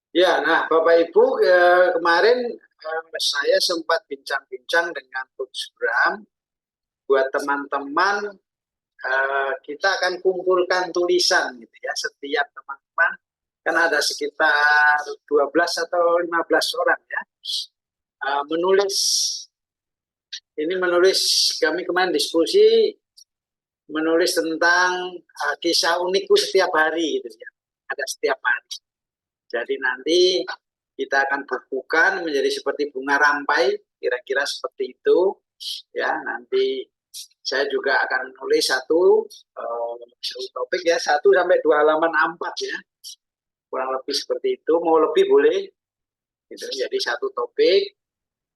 Ya, nah Bapak Ibu, kemarin saya sempat bincang-bincang dengan Coach Bram. Buat teman-teman, kita akan kumpulkan tulisan gitu ya. Setiap teman-teman kan ada sekitar 12 atau 15 orang ya. Menulis, ini menulis, kami kemarin diskusi menulis tentang kisah unikku setiap hari gitu ya. Ada setiap hari. Jadi nanti kita akan bukukan menjadi seperti bunga rampai, kira-kira seperti itu. Ya, nanti saya juga akan menulis satu topik ya, 1 sampai 2 halaman A4 ya, kurang lebih seperti itu. Mau lebih boleh, gitu. Jadi satu topik,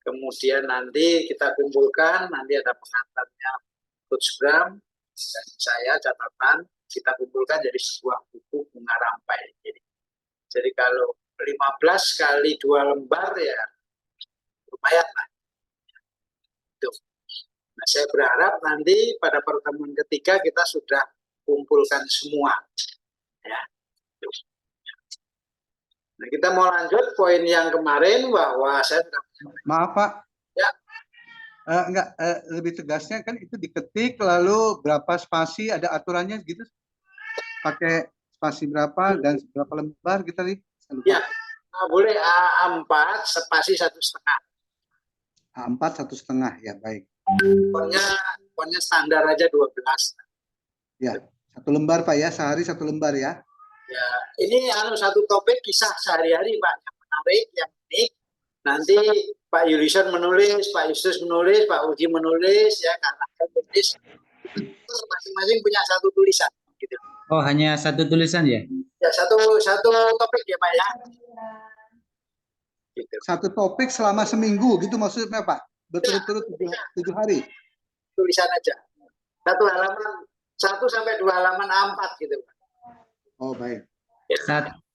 kemudian nanti kita kumpulkan, nanti ada pengantarnya Coach Bram dan saya catatan, kita kumpulkan jadi sebuah buku bunga rampai. Jadi kalau 15 kali 2 lembar ya lumayan lah. Itu. Nah, saya berharap nanti pada pertemuan ketiga kita sudah kumpulkan semua. Ya. Nah, kita mau lanjut poin yang kemarin bahwa saya sudah... Maaf Pak. Ya. Enggak, lebih tegasnya kan itu diketik lalu berapa spasi, ada aturannya gitu. Pakai spasi berapa dan berapa lembar kita lihat. Ya, boleh A4 spasi 1,5. A4 1,5 ya, baik. Ponnya standar aja 12. Ya, 1 lembar Pak ya, sehari 1 lembar ya. Ya, ini satu topik kisah sehari-hari Pak, yang menarik, yang unik. Nanti Pak Yurison menulis, Pak Yustus menulis, Pak Uji menulis, ya karena menulis masing-masing punya satu tulisan. Gitu. Oh, hanya satu tulisan ya? Ya, satu topik ya Pak ya. Gitu. Satu topik selama seminggu gitu maksudnya Pak? Berturut-turut 7 hari? Tulisan aja. 1 sampai 2 halaman A4 gitu Pak. Oh, baik.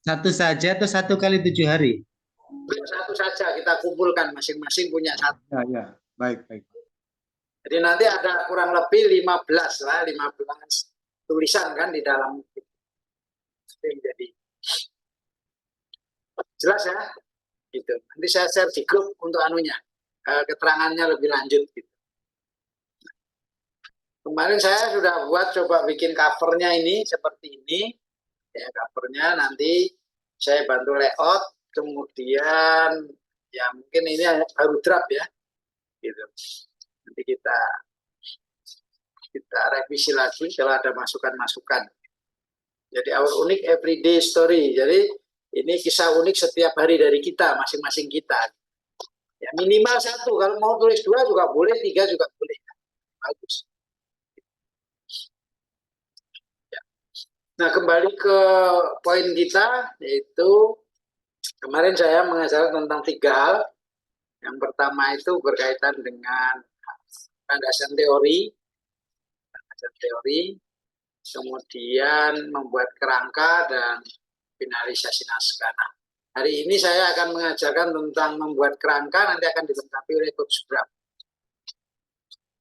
Satu saja atau 1 kali 7 hari? Satu saja, kita kumpulkan masing-masing punya satu. Ya, baik. Jadi nanti ada kurang lebih 15 lah, 15 tulisan kan di dalam. Jadi jelas ya, gitu. Nanti saya share di grup untuk keterangannya lebih lanjut. Gitu. Kemarin saya sudah coba bikin covernya ini seperti ini. Ya, covernya nanti saya bantu layout, kemudian ya mungkin ini baru draft ya, gitu. Nanti kita revisi lagi kalau ada masukan-masukan. Jadi our unique everyday story. Jadi ini kisah unik setiap hari dari kita, masing-masing kita. Ya minimal 1. Kalau mau tulis 2 juga boleh, 3 juga boleh. Bagus. Nah, kembali ke poin kita, yaitu kemarin saya mengajarkan tentang 3 hal. Yang pertama itu berkaitan dengan landasan teori, kemudian membuat kerangka dan finalisasi naskah. Nah, hari ini saya akan mengajarkan tentang membuat kerangka, nanti akan dilengkapi oleh Coach Bram.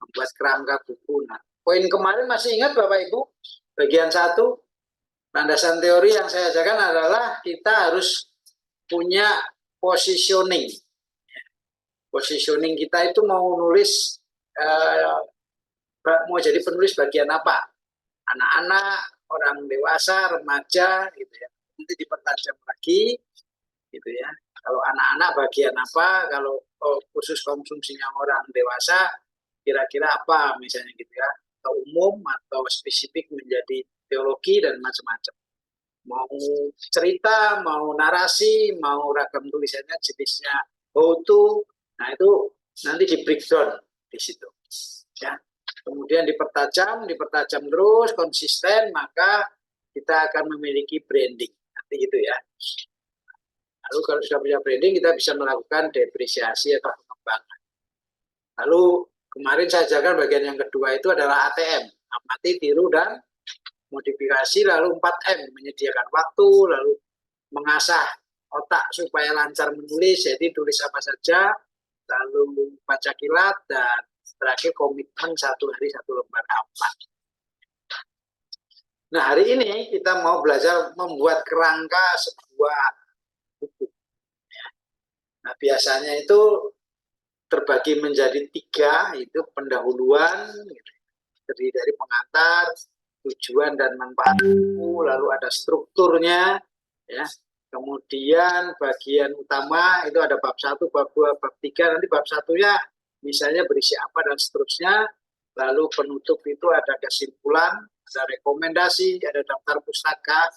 Membuat kerangka buku. Nah, poin kemarin masih ingat Bapak Ibu? Bagian 1, landasan teori yang saya ajarkan adalah kita harus punya positioning. Positioning kita itu mau nulis, mau jadi penulis bagian apa? Anak-anak, orang dewasa, remaja, gitu ya. Nanti dipertajam lagi, gitu ya. Kalau anak-anak bagian apa? Kalau khusus konsumsinya orang dewasa, kira-kira apa misalnya gitu ya? Atau umum atau spesifik menjadi teologi dan macam-macam. Mau cerita, mau narasi, mau ragam tulisannya jenisnya how to, nah itu nanti di breakdown di situ. Ya. Kemudian dipertajam terus, konsisten, maka kita akan memiliki branding. Nanti gitu ya. Lalu kalau sudah punya branding, kita bisa melakukan depresiasi atau pengembangan. Lalu kemarin saya ajarkan bagian yang kedua itu adalah ATM, amati, tiru, dan modifikasi. Lalu 4M, menyediakan waktu, lalu mengasah otak supaya lancar menulis, jadi tulis apa saja, lalu baca kilat, dan terakhir komitmen 1 hari 1 lembar A4. Nah, hari ini kita mau belajar membuat kerangka sebuah buku. Nah, biasanya itu terbagi menjadi 3, itu pendahuluan, terdiri dari pengantar, tujuan dan manfaat buku, lalu ada strukturnya, ya. Kemudian bagian utama itu ada bab 1, bab 2, bab 3. Nanti bab 1-nya misalnya berisi apa dan seterusnya. Lalu penutup itu ada kesimpulan, ada rekomendasi, ada daftar pustaka,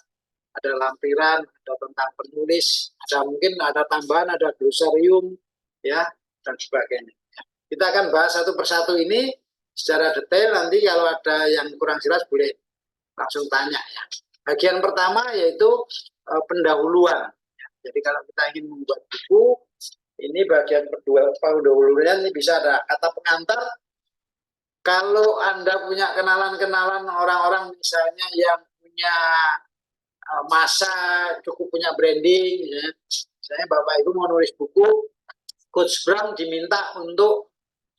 ada lampiran, ada tentang penulis, ada mungkin ada tambahan, ada glosarium, ya, dan sebagainya. Kita akan bahas satu persatu ini secara detail. Nanti kalau ada yang kurang jelas boleh langsung tanya, ya. Bagian pertama yaitu pendahuluan. Jadi kalau kita ingin membuat buku, ini bagian kedua pendahuluan, ini bisa ada kata pengantar. Kalau Anda punya kenalan-kenalan orang-orang misalnya yang punya masa cukup punya branding, ya. Misalnya Bapak Ibu mau nulis buku, Coach Bram diminta untuk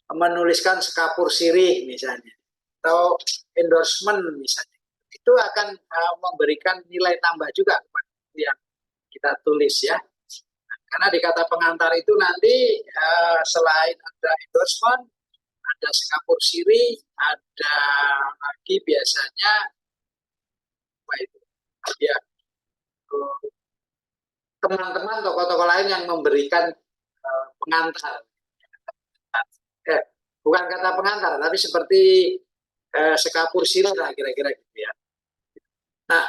menuliskan sekapur sirih misalnya, atau endorsement misalnya, itu akan memberikan nilai tambah juga kepada yang kita tulis, ya. Karena di kata pengantar itu nanti selain ada endorsement, ada sekapur sirih, ada lagi biasanya apa itu, ya, teman-teman tokoh-tokoh lain yang memberikan pengantar. Bukan kata pengantar, tapi seperti sekapur sirih lah kira-kira gitu, ya. Nah,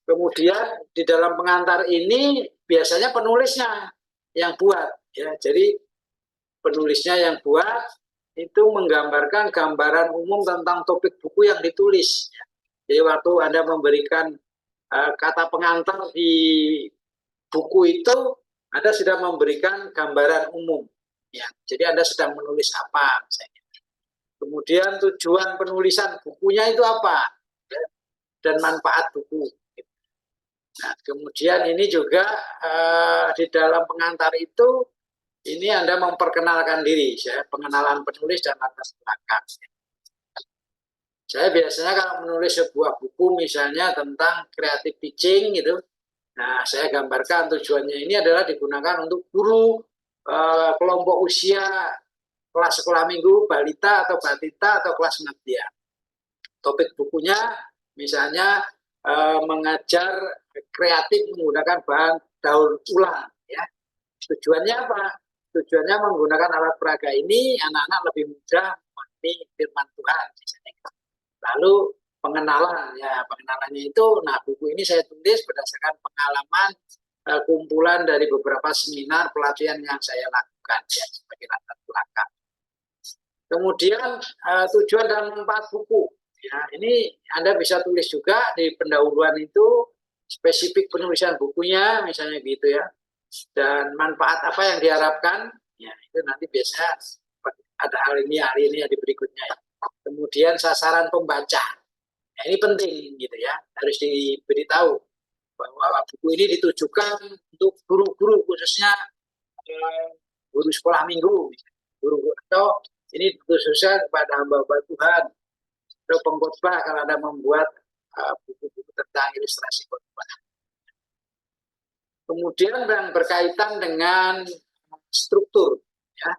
kemudian di dalam pengantar ini biasanya penulisnya yang buat, ya. Jadi penulisnya yang buat itu menggambarkan gambaran umum tentang topik buku yang ditulis. Jadi waktu Anda memberikan kata pengantar di buku itu, Anda sudah memberikan gambaran umum, ya. Jadi Anda sedang menulis apa misalnya. Kemudian tujuan penulisan bukunya itu apa, ya, dan manfaat buku. Nah, kemudian ini juga di dalam pengantar itu, ini Anda memperkenalkan diri, ya, pengenalan penulis dan latar belakang. Saya biasanya kalau menulis sebuah buku misalnya tentang creative teaching gitu, nah saya gambarkan tujuannya ini adalah digunakan untuk guru kelompok usia kelas sekolah minggu, balita atau batita atau kelas madya. Topik bukunya misalnya mengajar kreatif menggunakan bahan daur ulang, ya. Tujuannya apa? Tujuannya menggunakan alat peraga ini anak-anak lebih mudah memahami firman Tuhan misalnya. Lalu pengenalan, ya, pengenalannya itu, nah buku ini saya tulis berdasarkan pengalaman kumpulan dari beberapa seminar pelatihan yang saya lakukan, ya, sebagai latar belakang. Kemudian tujuan dan manfaat buku, ya, ini Anda bisa tulis juga di pendahuluan itu spesifik penulisan bukunya misalnya gitu, ya, dan manfaat apa yang diharapkan, ya, itu nanti biasanya ada hal ini di berikutnya, ya. Kemudian sasaran pembaca, ya, ini penting gitu, ya, harus diberitahu bahwa buku ini ditujukan untuk guru-guru, khususnya guru sekolah minggu, guru, atau ini khususnya kepada hamba-hamba Tuhan atau pengkhotbah kalau Anda membuat buku-buku tentang ilustrasi khotbah. Kemudian yang berkaitan dengan struktur, ya,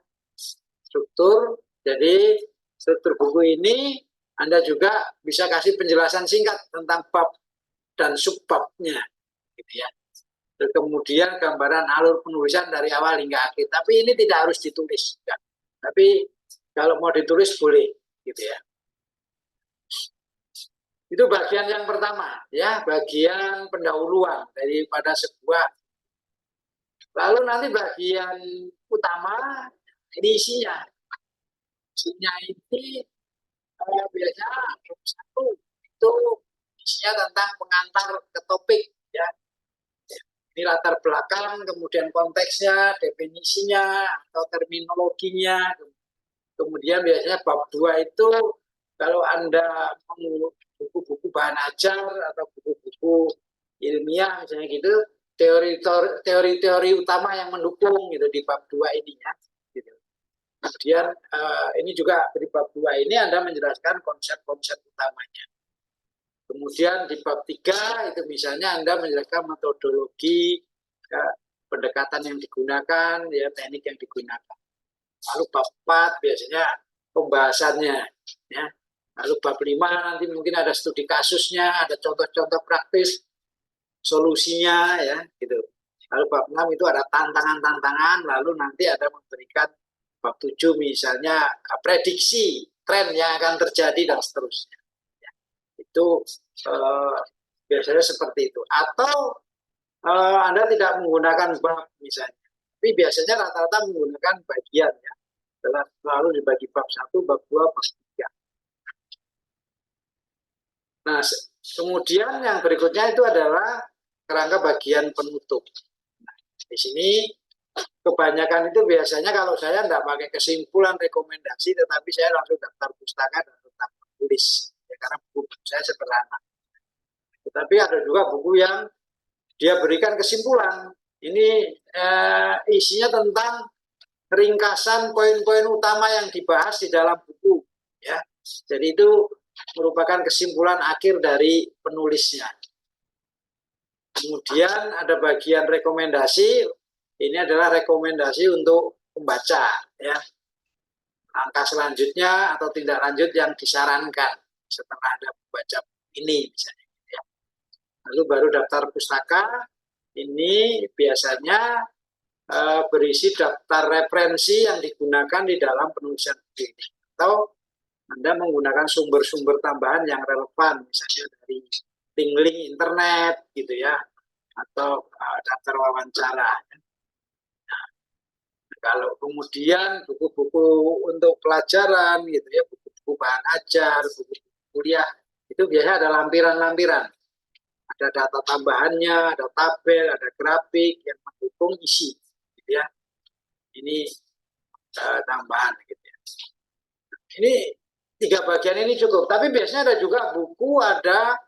struktur. Jadi struktur buku ini Anda juga bisa kasih penjelasan singkat tentang bab dan subbabnya, gitu, ya. Dan kemudian gambaran alur penulisan dari awal hingga akhir. Tapi ini tidak harus ditulis, ya. Tapi kalau mau ditulis boleh, gitu, ya. Itu bagian yang pertama, ya, bagian pendahuluan daripada sebuah. Lalu nanti bagian utama ini isinya. Isinya ini biasanya satu itu isinya tentang pengantar ke topik, ya. Ini latar belakang, kemudian konteksnya, definisinya atau terminologinya. Kemudian biasanya bab 2 itu kalau Anda mau buku-buku bahan ajar atau buku-buku ilmiah misalnya gitu, teori-teori utama yang mendukung gitu di bab 2 ini, ya, gitu. Kemudian ini juga di bab 2 ini Anda menjelaskan konsep-konsep utamanya. Kemudian di bab 3 itu misalnya Anda menjelaskan metodologi, ya, pendekatan yang digunakan, ya teknik yang digunakan. Lalu bab 4 biasanya pembahasannya, ya. Lalu bab 5 nanti mungkin ada studi kasusnya, ada contoh-contoh praktis, solusinya, ya, gitu. Lalu bab 6 itu ada tantangan-tantangan, lalu nanti ada memberikan bab 7 misalnya prediksi tren yang akan terjadi dan seterusnya. Ya. Itu biasanya seperti itu. Atau Anda tidak menggunakan bab misalnya, tapi biasanya rata-rata menggunakan bagian, ya. Lalu dibagi bab 1, bab 2, bab 3. Nah, kemudian yang berikutnya itu adalah kerangka bagian penutup. Nah, di sini kebanyakan itu biasanya kalau saya tidak pakai kesimpulan rekomendasi, tetapi saya langsung daftar pustaka dan tetap tulis, ya, karena buku saya sederhana. Tetapi ada juga buku yang dia berikan kesimpulan. Ini isinya tentang ringkasan poin-poin utama yang dibahas di dalam buku, ya. Jadi itu merupakan kesimpulan akhir dari penulisnya. Kemudian ada bagian rekomendasi. Ini adalah rekomendasi untuk pembaca, ya. Langkah selanjutnya atau tindak lanjut yang disarankan setelah Anda membaca ini, misalnya, ya. Lalu baru daftar pustaka. Ini biasanya berisi daftar referensi yang digunakan di dalam penulisan buku ini. Atau Anda menggunakan sumber-sumber tambahan yang relevan, misalnya dari link-link internet, gitu ya, atau daftar wawancara. Nah, kalau kemudian buku-buku untuk pelajaran, gitu ya, buku-buku bahan ajar, buku-buku kuliah, itu biasanya ada lampiran-lampiran. Ada data tambahannya, ada tabel, ada grafik yang mendukung isi, gitu ya. Ini tambahan, gitu ya. Ini 3 bagian ini cukup. Tapi biasanya ada juga buku, ada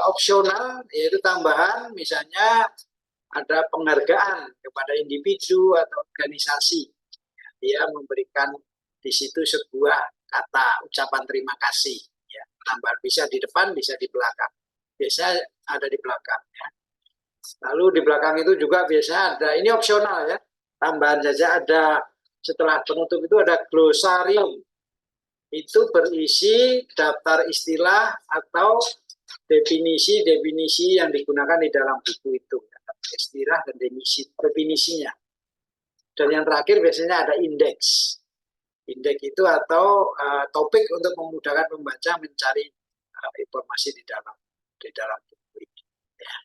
opsional, yaitu tambahan, misalnya ada penghargaan kepada individu atau organisasi. Dia memberikan di situ sebuah kata ucapan terima kasih. Ya, tambahan bisa di depan, bisa di belakang. Biasanya ada di belakang. Ya. Lalu di belakang itu juga biasanya ada, ini opsional, ya. Tambahan saja ada, setelah penutup itu ada glosarium. Itu berisi daftar istilah atau definisi-definisi yang digunakan di dalam buku itu. Istilah dan definisinya. Dan yang terakhir biasanya ada indeks. Indeks itu atau topik untuk memudahkan pembaca mencari informasi di dalam buku ini. Ya.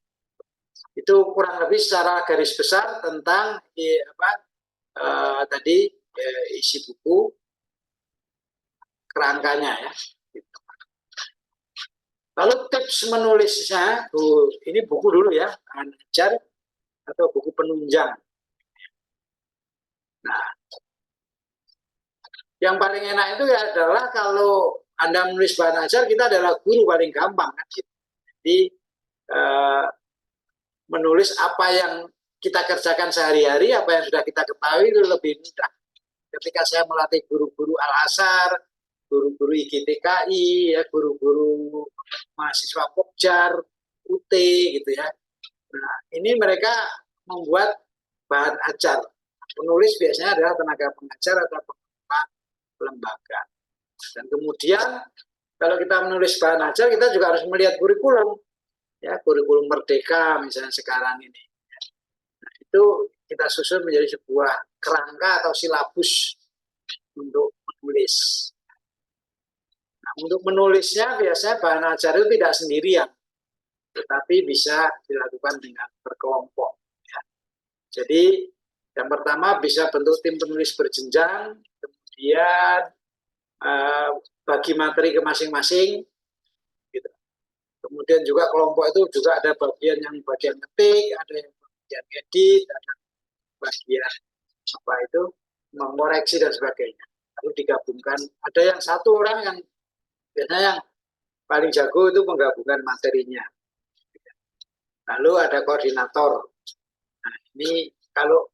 Itu kurang lebih secara garis besar tentang tadi isi buku, kerangkanya, ya. Lalu tips menulisnya, ini buku dulu, ya, bahan ajar atau buku penunjang. Nah, yang paling enak itu ya adalah kalau Anda menulis bahan ajar, kita adalah guru paling gampang, kan? Jadi menulis apa yang kita kerjakan sehari-hari, apa yang sudah kita ketahui itu lebih mudah. Ketika saya melatih guru-guru Al-Azhar, guru-guru IGTKI, ya, guru-guru mahasiswa Pokjar, UT, gitu ya. Nah, ini mereka membuat bahan ajar. Penulis biasanya adalah tenaga pengajar atau pengelola lembaga. Dan kemudian kalau kita menulis bahan ajar, kita juga harus melihat kurikulum, ya, kurikulum Merdeka misalnya sekarang ini. Nah, itu kita susun menjadi sebuah kerangka atau silabus untuk menulis. Nah, untuk menulisnya biasanya bahan ajar itu tidak sendirian, tetapi bisa dilakukan dengan berkelompok. Ya. Jadi yang pertama bisa bentuk tim penulis berjenjang, kemudian bagi materi ke masing-masing. Gitu. Kemudian juga kelompok itu juga ada bagian ketik, ada yang bagian edit, ada bagian mengoreksi dan sebagainya. Lalu digabungkan. Ada yang satu orang yang biasanya yang paling jago itu menggabungkan materinya. Lalu ada koordinator. Nah, ini kalau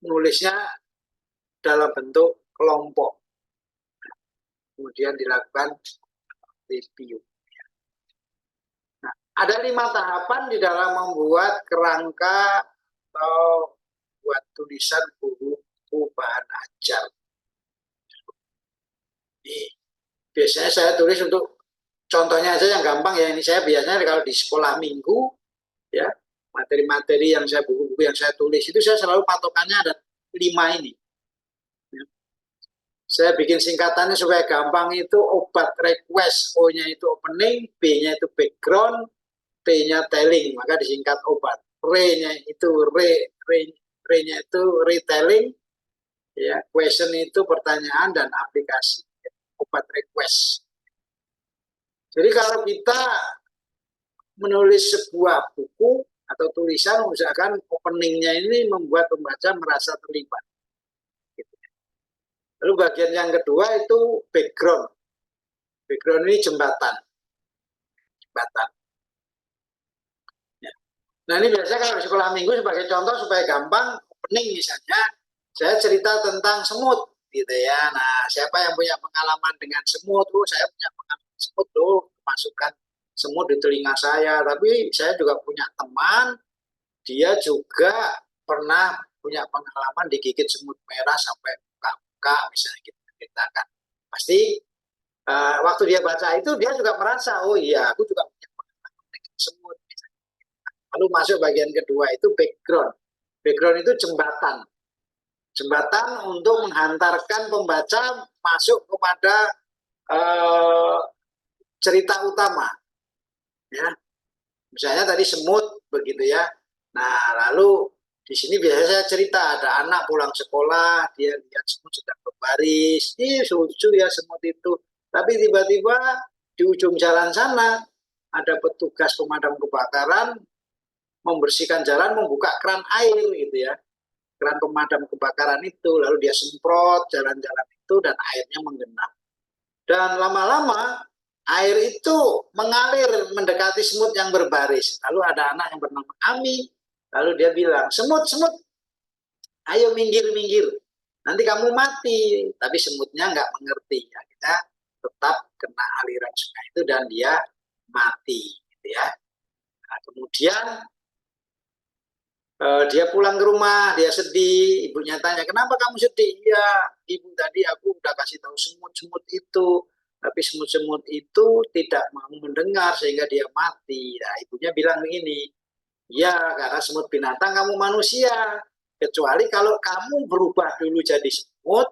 nulisnya dalam bentuk kelompok. Kemudian dilakukan review. Nah, ada 5 tahapan di dalam membuat kerangka atau buat tulisan buku bahan ajar. Ini biasanya saya tulis untuk contohnya aja yang gampang ya, ini saya biasanya kalau di sekolah minggu ya, materi-materi yang saya buku-buku yang saya tulis itu saya selalu patokannya ada 5 ini. Saya bikin singkatannya supaya gampang, itu obat request, O-nya itu opening, B-nya itu background, T-nya telling, maka disingkat obat. R-nya itu R-nya itu retelling, ya, question itu pertanyaan dan aplikasi, obat request. Jadi kalau kita menulis sebuah buku atau tulisan, usahakan openingnya ini membuat pembaca merasa terlibat. Lalu bagian yang kedua itu background. Background ini jembatan. Ya. Nah ini biasanya kalau di sekolah minggu sebagai contoh supaya gampang, opening misalnya, saya cerita tentang semut, gitu ya. Nah siapa yang punya pengalaman dengan semut? Saya punya pengalaman semut tuh, masukkan semut di telinga saya. Tapi saya juga punya teman, dia juga pernah punya pengalaman digigit semut merah sampai muka misalnya, kita ceritakan. Pasti waktu dia baca itu dia juga merasa, oh iya aku juga punya pengalaman dengan semut. Lalu masuk bagian kedua itu background. Background itu jembatan. Jembatan untuk menghantarkan pembaca masuk kepada cerita utama. Ya. Misalnya tadi semut begitu ya. Nah, lalu di sini biasanya saya cerita ada anak pulang sekolah, dia lihat semut sedang berbaris. Ih, lucu ya semut itu. Tapi tiba-tiba di ujung jalan sana ada petugas pemadam kebakaran membersihkan jalan, membuka keran air gitu ya. Keran pemadam kebakaran itu, lalu dia semprot jalan-jalan itu dan airnya menggenang. Dan lama-lama air itu mengalir mendekati semut yang berbaris. Lalu ada anak yang bernama Ami. Lalu dia bilang, semut, ayo minggir. Nanti kamu mati. Tapi semutnya nggak mengerti. Ya, kita tetap kena aliran sungai itu dan dia mati. Gitu ya. Nah, kemudian dia pulang ke rumah, dia sedih. Ibunya tanya, kenapa kamu sedih? Iya, ibu tadi aku udah kasih tahu semut-semut itu. Tapi semut-semut itu tidak mau mendengar sehingga dia mati. Nah, ibunya bilang begini, ya karena semut binatang, kamu manusia. Kecuali kalau kamu berubah dulu jadi semut,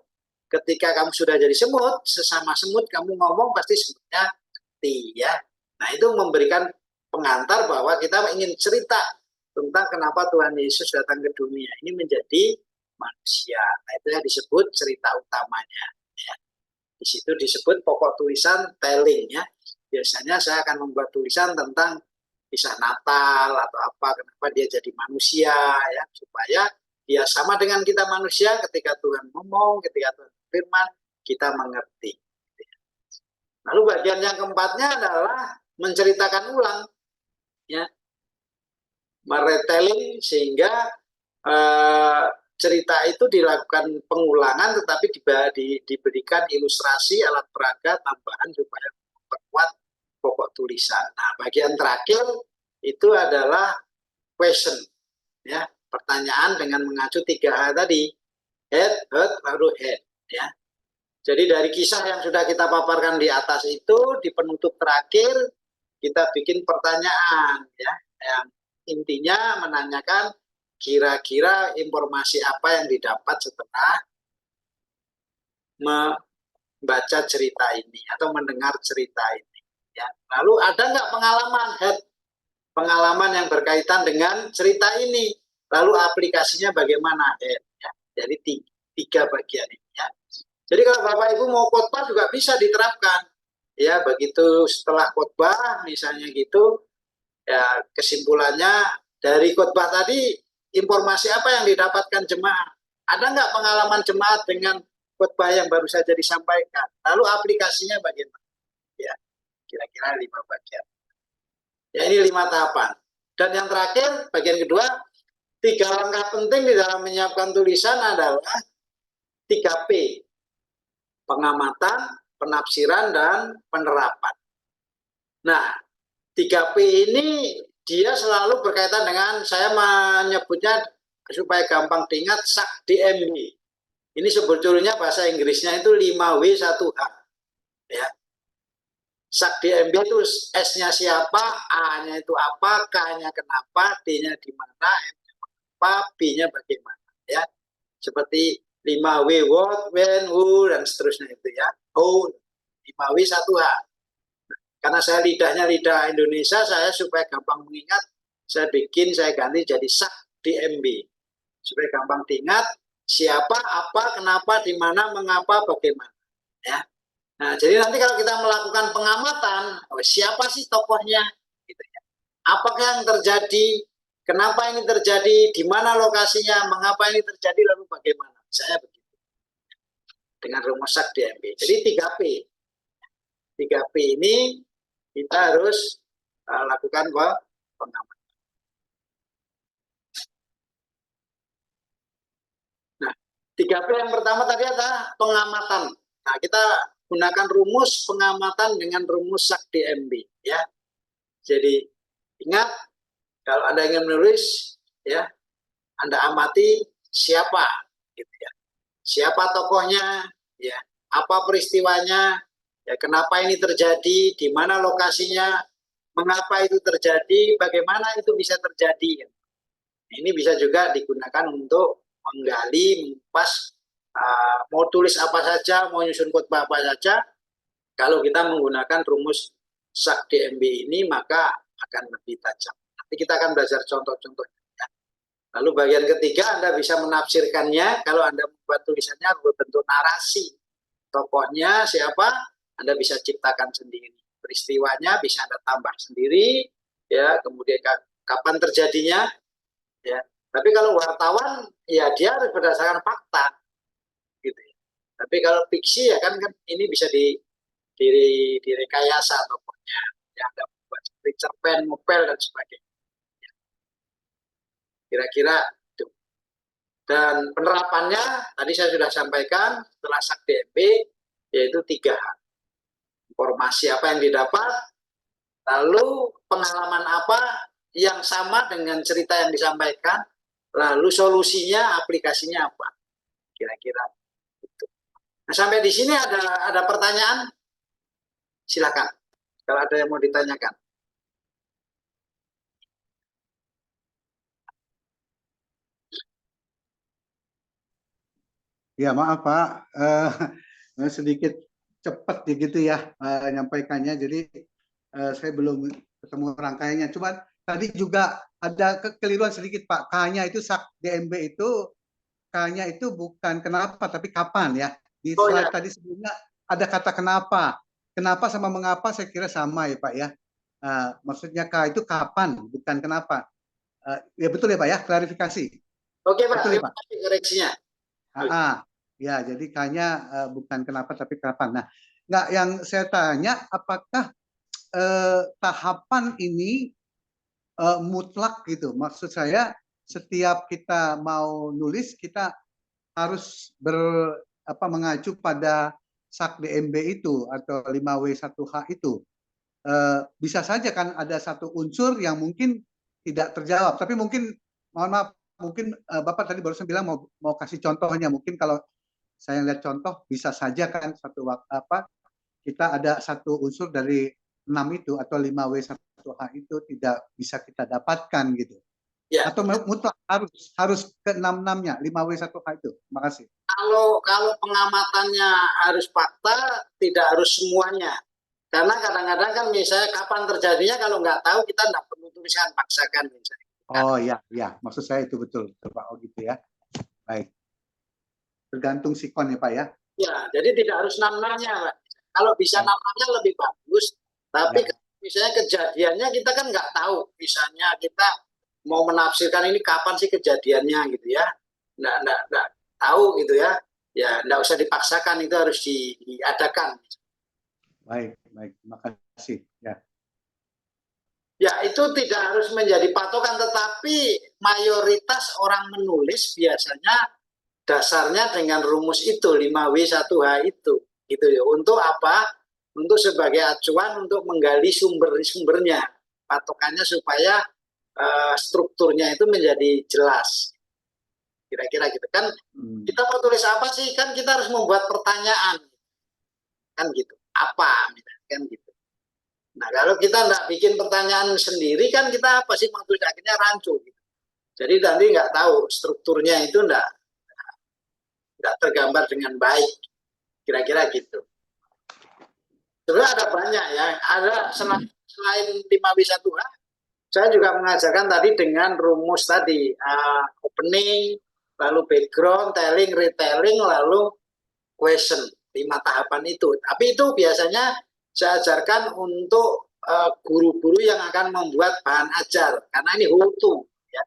ketika kamu sudah jadi semut, sesama semut kamu ngomong pasti semutnya mati ya. Nah itu memberikan pengantar bahwa kita ingin cerita tentang kenapa Tuhan Yesus datang ke dunia ini menjadi manusia. Nah itu yang disebut cerita utamanya. Ya. Di situ disebut pokok tulisan telling ya. Biasanya saya akan membuat tulisan tentang kisah Natal atau apa, kenapa dia jadi manusia ya, supaya dia sama dengan kita manusia, ketika Tuhan ngomong, ketika Tuhan firman, kita mengerti. Lalu bagian yang keempatnya adalah menceritakan ulang ya, meretelling, sehingga cerita itu dilakukan pengulangan tetapi diberikan ilustrasi, alat peraga tambahan supaya memperkuat pokok tulisan. Nah, bagian terakhir itu adalah question, ya, pertanyaan dengan mengacu 3H tadi, head, lalu head, ya. Jadi dari kisah yang sudah kita paparkan di atas itu, di penutup terakhir kita bikin pertanyaan, ya, yang intinya menanyakan kira-kira informasi apa yang didapat setelah membaca cerita ini atau mendengar cerita ini. Ya. Lalu ada nggak pengalaman yang berkaitan dengan cerita ini? Lalu aplikasinya bagaimana? Ya. Jadi 3 bagian ini. Ya. Jadi kalau Bapak Ibu mau khotbah juga bisa diterapkan. Ya, begitu setelah khotbah misalnya gitu, ya kesimpulannya dari khotbah tadi, informasi apa yang didapatkan jemaat? Ada nggak pengalaman jemaat dengan khotbah yang baru saja disampaikan? Lalu aplikasinya bagaimana? Ya, kira-kira 5 bagian. Ya, ini 5 tahapan. Dan yang terakhir, bagian kedua, 3 langkah penting di dalam menyiapkan tulisan adalah 3P. Pengamatan, penafsiran, dan penerapan. Nah, 3P ini dia selalu berkaitan dengan, saya menyebutnya supaya gampang diingat, sak DMB. Ini sebetulnya bahasa Inggrisnya itu 5W1H. Ya. Sak DMB itu S-nya siapa, A-nya itu apa, K-nya kenapa, D-nya di mana, M-nya apa, B-nya bagaimana. Ya. Seperti 5W what, when, who, dan seterusnya itu ya. How, 5W1H. Karena saya lidahnya lidah Indonesia, saya supaya gampang mengingat, saya ganti jadi sak DMB. Supaya gampang diingat, siapa, apa, kenapa, di mana, mengapa, bagaimana. Ya. Nah, jadi nanti kalau kita melakukan pengamatan, siapa sih tokohnya? Gitu ya. Apakah yang terjadi? Kenapa ini terjadi? Di mana lokasinya? Mengapa ini terjadi? Lalu bagaimana? Saya begitu. Dengan rumus sak DMB. Jadi 3P. 3P ini kita harus lakukan pengamatan. Nah, 3P yang pertama tadi adalah pengamatan. Nah, kita gunakan rumus pengamatan dengan rumus sak DMB ya. Jadi ingat, kalau Anda ingin menulis ya, Anda amati siapa gitu ya. Siapa tokohnya ya, apa peristiwanya, ya kenapa ini terjadi, di mana lokasinya, mengapa itu terjadi, bagaimana itu bisa terjadi. Ini bisa juga digunakan untuk menggali, mengupas, mau tulis apa saja, mau nyusun khotbah apa saja. Kalau kita menggunakan rumus sak DMB ini, maka akan lebih tajam. Nanti kita akan belajar contoh-contohnya. Lalu bagian ketiga, Anda bisa menafsirkannya. Kalau Anda membuat tulisannya berbentuk narasi, tokohnya siapa, Anda bisa ciptakan sendiri. Peristiwanya bisa Anda tambah sendiri, ya. Kemudian kapan terjadinya, ya. Tapi kalau wartawan, ya dia harus berdasarkan fakta, gitu ya. Tapi kalau fiksi ya kan ini bisa direkayasa tokohnya, ya Anda membuat seperti cerpen, novel dan sebagainya. Kira-kira itu. Dan penerapannya tadi saya sudah sampaikan setelah sak DMB, yaitu 3H. Informasi apa yang didapat, lalu pengalaman apa yang sama dengan cerita yang disampaikan, lalu solusinya, aplikasinya apa, kira-kira itu. Nah, sampai di sini ada pertanyaan, silakan kalau ada yang mau ditanyakan. Ya maaf Pak, sedikit cepat gitu ya menyampaikannya. Jadi saya belum ketemu rangkaiannya. Cuman tadi juga ada kekeliruan sedikit Pak. K-nya itu sak DMB itu K-nya itu bukan kenapa tapi kapan ya. Di slide tadi sebelumnya ada kata kenapa. Kenapa sama mengapa saya kira sama ya Pak ya. Maksudnya K itu kapan bukan kenapa. Ya betul ya Pak ya, klarifikasi. Oke Pak, betul ya Pak. Koreksinya. Ya, jadi K-nya bukan kenapa tapi kapan. Nah, nggak, yang saya tanya apakah tahapan ini mutlak gitu. Maksud saya setiap kita mau nulis kita harus mengacu pada sak DMB itu atau 5W1H itu. Bisa saja kan ada satu unsur yang mungkin tidak terjawab, tapi mungkin mohon maaf, mungkin Bapak tadi barusan bilang mau kasih contohnya. Mungkin kalau saya lihat contoh bisa saja kan satu kita ada satu unsur dari 6 itu atau 5W1H itu tidak bisa kita dapatkan gitu. Ya. Atau mutlak harus ke 6-6-nya 5W1H itu. Terima kasih. Kalau pengamatannya harus fakta, tidak harus semuanya. Karena kadang-kadang kan misalnya kapan terjadinya kalau nggak tahu kita nggak perlu tulisan, paksakan misalnya. Oh iya, maksud saya itu betul Pak. Oh gitu ya. Baik. Tergantung sikon ya Pak ya. Ya, jadi tidak harus nama-namanya Pak. Kalau bisa namanya lebih bagus, tapi misalnya kejadiannya kita kan nggak tahu. Misalnya kita mau menafsirkan ini kapan sih kejadiannya gitu ya. Nggak tahu gitu ya. Ya, nggak usah dipaksakan, itu harus diadakan. Baik. Terima kasih. Ya, itu tidak harus menjadi patokan, tetapi mayoritas orang menulis biasanya dasarnya dengan rumus itu 5W1H itu, gitu ya. Untuk apa? Untuk sebagai acuan untuk menggali sumber-sumbernya, patokannya supaya strukturnya itu menjadi jelas. Kira-kira gitu kan. Kita mau tulis apa sih? Kan kita harus membuat pertanyaan. Kan gitu. Apa? Kan gitu. Nah, kalau kita nggak bikin pertanyaan sendiri, kan kita apa sih? Mau tulis akhirnya rancu. Gitu. Jadi nanti nggak tahu strukturnya itu nggak tergambar dengan baik. Kira-kira gitu. Sebenarnya ada banyak ya. Ada selain 5W1H, saya juga mengajarkan tadi dengan rumus tadi. Opening, lalu background, telling, retelling, lalu question. 5 tahapan itu. Tapi itu biasanya saya ajarkan untuk guru-guru yang akan membuat bahan ajar. Karena ini how-to. Ya.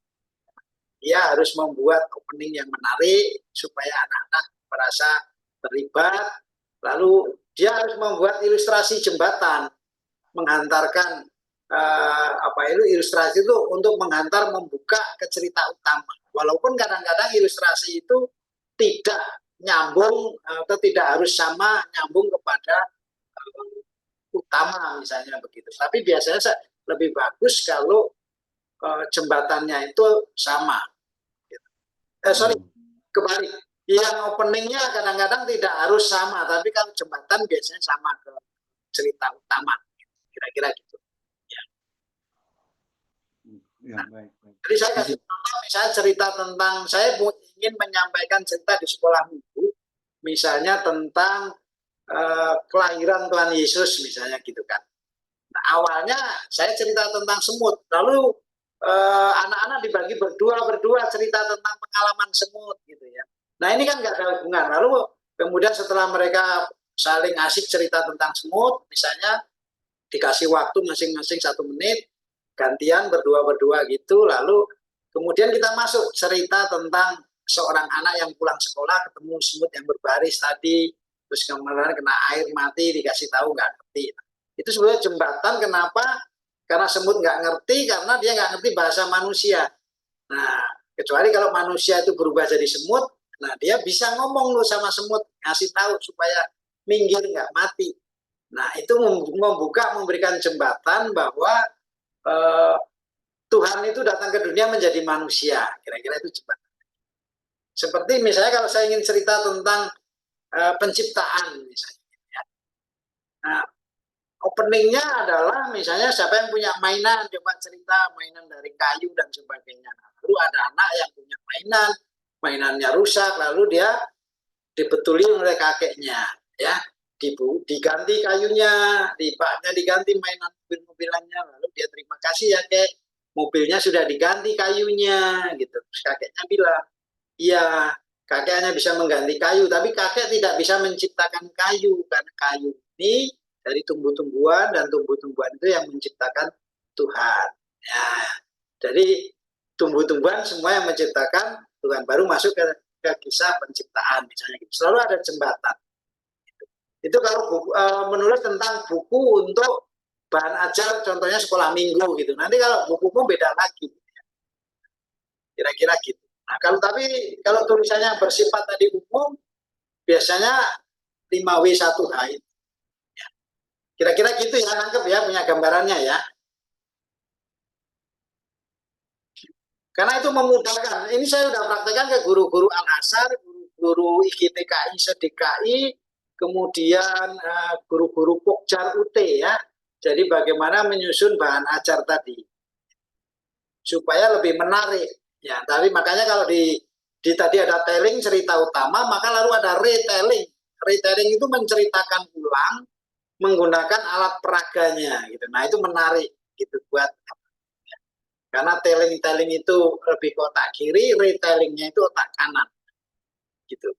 Dia harus membuat opening yang menarik supaya anak-anak merasa terlibat. Lalu dia harus membuat ilustrasi jembatan, menghantarkan ilustrasi itu untuk menghantar membuka ke cerita utama. Walaupun kadang-kadang ilustrasi itu tidak nyambung atau tidak harus sama nyambung kepada utama misalnya begitu. Tapi biasanya lebih bagus kalau jembatannya itu sama. Kebalik. Yang openingnya kadang-kadang tidak harus sama, tapi kalau jembatan biasanya sama ke cerita utama. Kira-kira gitu. Ya, baik. Jadi saya kasih contoh, misalnya cerita tentang, saya ingin menyampaikan cerita di sekolah minggu, misalnya tentang kelahiran Tuhan Yesus, misalnya gitu kan. Nah, awalnya saya cerita tentang semut, lalu anak-anak dibagi berdua cerita tentang pengalaman semut, gitu ya. Nah, ini kan nggak ada hubungan. Lalu kemudian setelah mereka saling asik cerita tentang semut, misalnya dikasih waktu masing-masing 1 menit, gantian berdua gitu, lalu kemudian kita masuk cerita tentang seorang anak yang pulang sekolah ketemu semut yang berbaris tadi, terus kemudian kena air mati, dikasih tahu nggak ngerti. Itu sebenarnya jembatan. Kenapa? Karena semut nggak ngerti, karena dia nggak ngerti bahasa manusia. Nah, kecuali kalau manusia itu berubah jadi semut, nah dia bisa ngomong loh sama semut, ngasih tahu supaya minggir nggak mati. Nah, itu memberikan jembatan bahwa Tuhan itu datang ke dunia menjadi manusia. Kira-kira itu jembatan. Seperti misalnya kalau saya ingin cerita tentang penciptaan misalnya. Ya. Nah, openingnya adalah misalnya siapa yang punya mainan, coba cerita mainan dari kayu dan sebagainya. Lalu ada anak yang punya mainannya rusak, lalu dia dibetulin oleh kakeknya, ya, diganti kayunya, baknya diganti, mainan mobil-mobilannya, lalu dia terima kasih ya kek, mobilnya sudah diganti kayunya, gitu. Terus kakeknya bilang, iya, kakek hanya bisa mengganti kayu, tapi kakek tidak bisa menciptakan kayu, karena kayu ini dari tumbuh-tumbuhan, dan tumbuh-tumbuhan itu yang menciptakan Tuhan. Ya, jadi tumbuh-tumbuhan semua yang menciptakan Tuhan, baru masuk ke kisah penciptaan misalnya gitu. Selalu ada jembatan. Itu kalau menulis tentang buku untuk bahan ajar, contohnya sekolah minggu gitu. Nanti kalau buku beda lagi. Kira-kira gitu. Nah, kalau tulisannya bersifat tadi umum, biasanya 5W1H. Kira-kira gitu ya, nangkep ya, punya gambarannya ya. Karena itu memudahkan. Ini saya sudah praktekkan ke guru-guru Al-Azhar, guru-guru IGTKI, SDKI, kemudian guru-guru Pokjar UT ya. Jadi bagaimana menyusun bahan ajar tadi supaya lebih menarik. Ya, tapi makanya kalau di tadi ada telling cerita utama, maka lalu ada retelling. Retelling itu menceritakan ulang menggunakan alat peraganya gitu. Nah, itu menarik gitu buat, karena telling itu lebih ke otak kiri, retellingnya itu otak kanan gitu.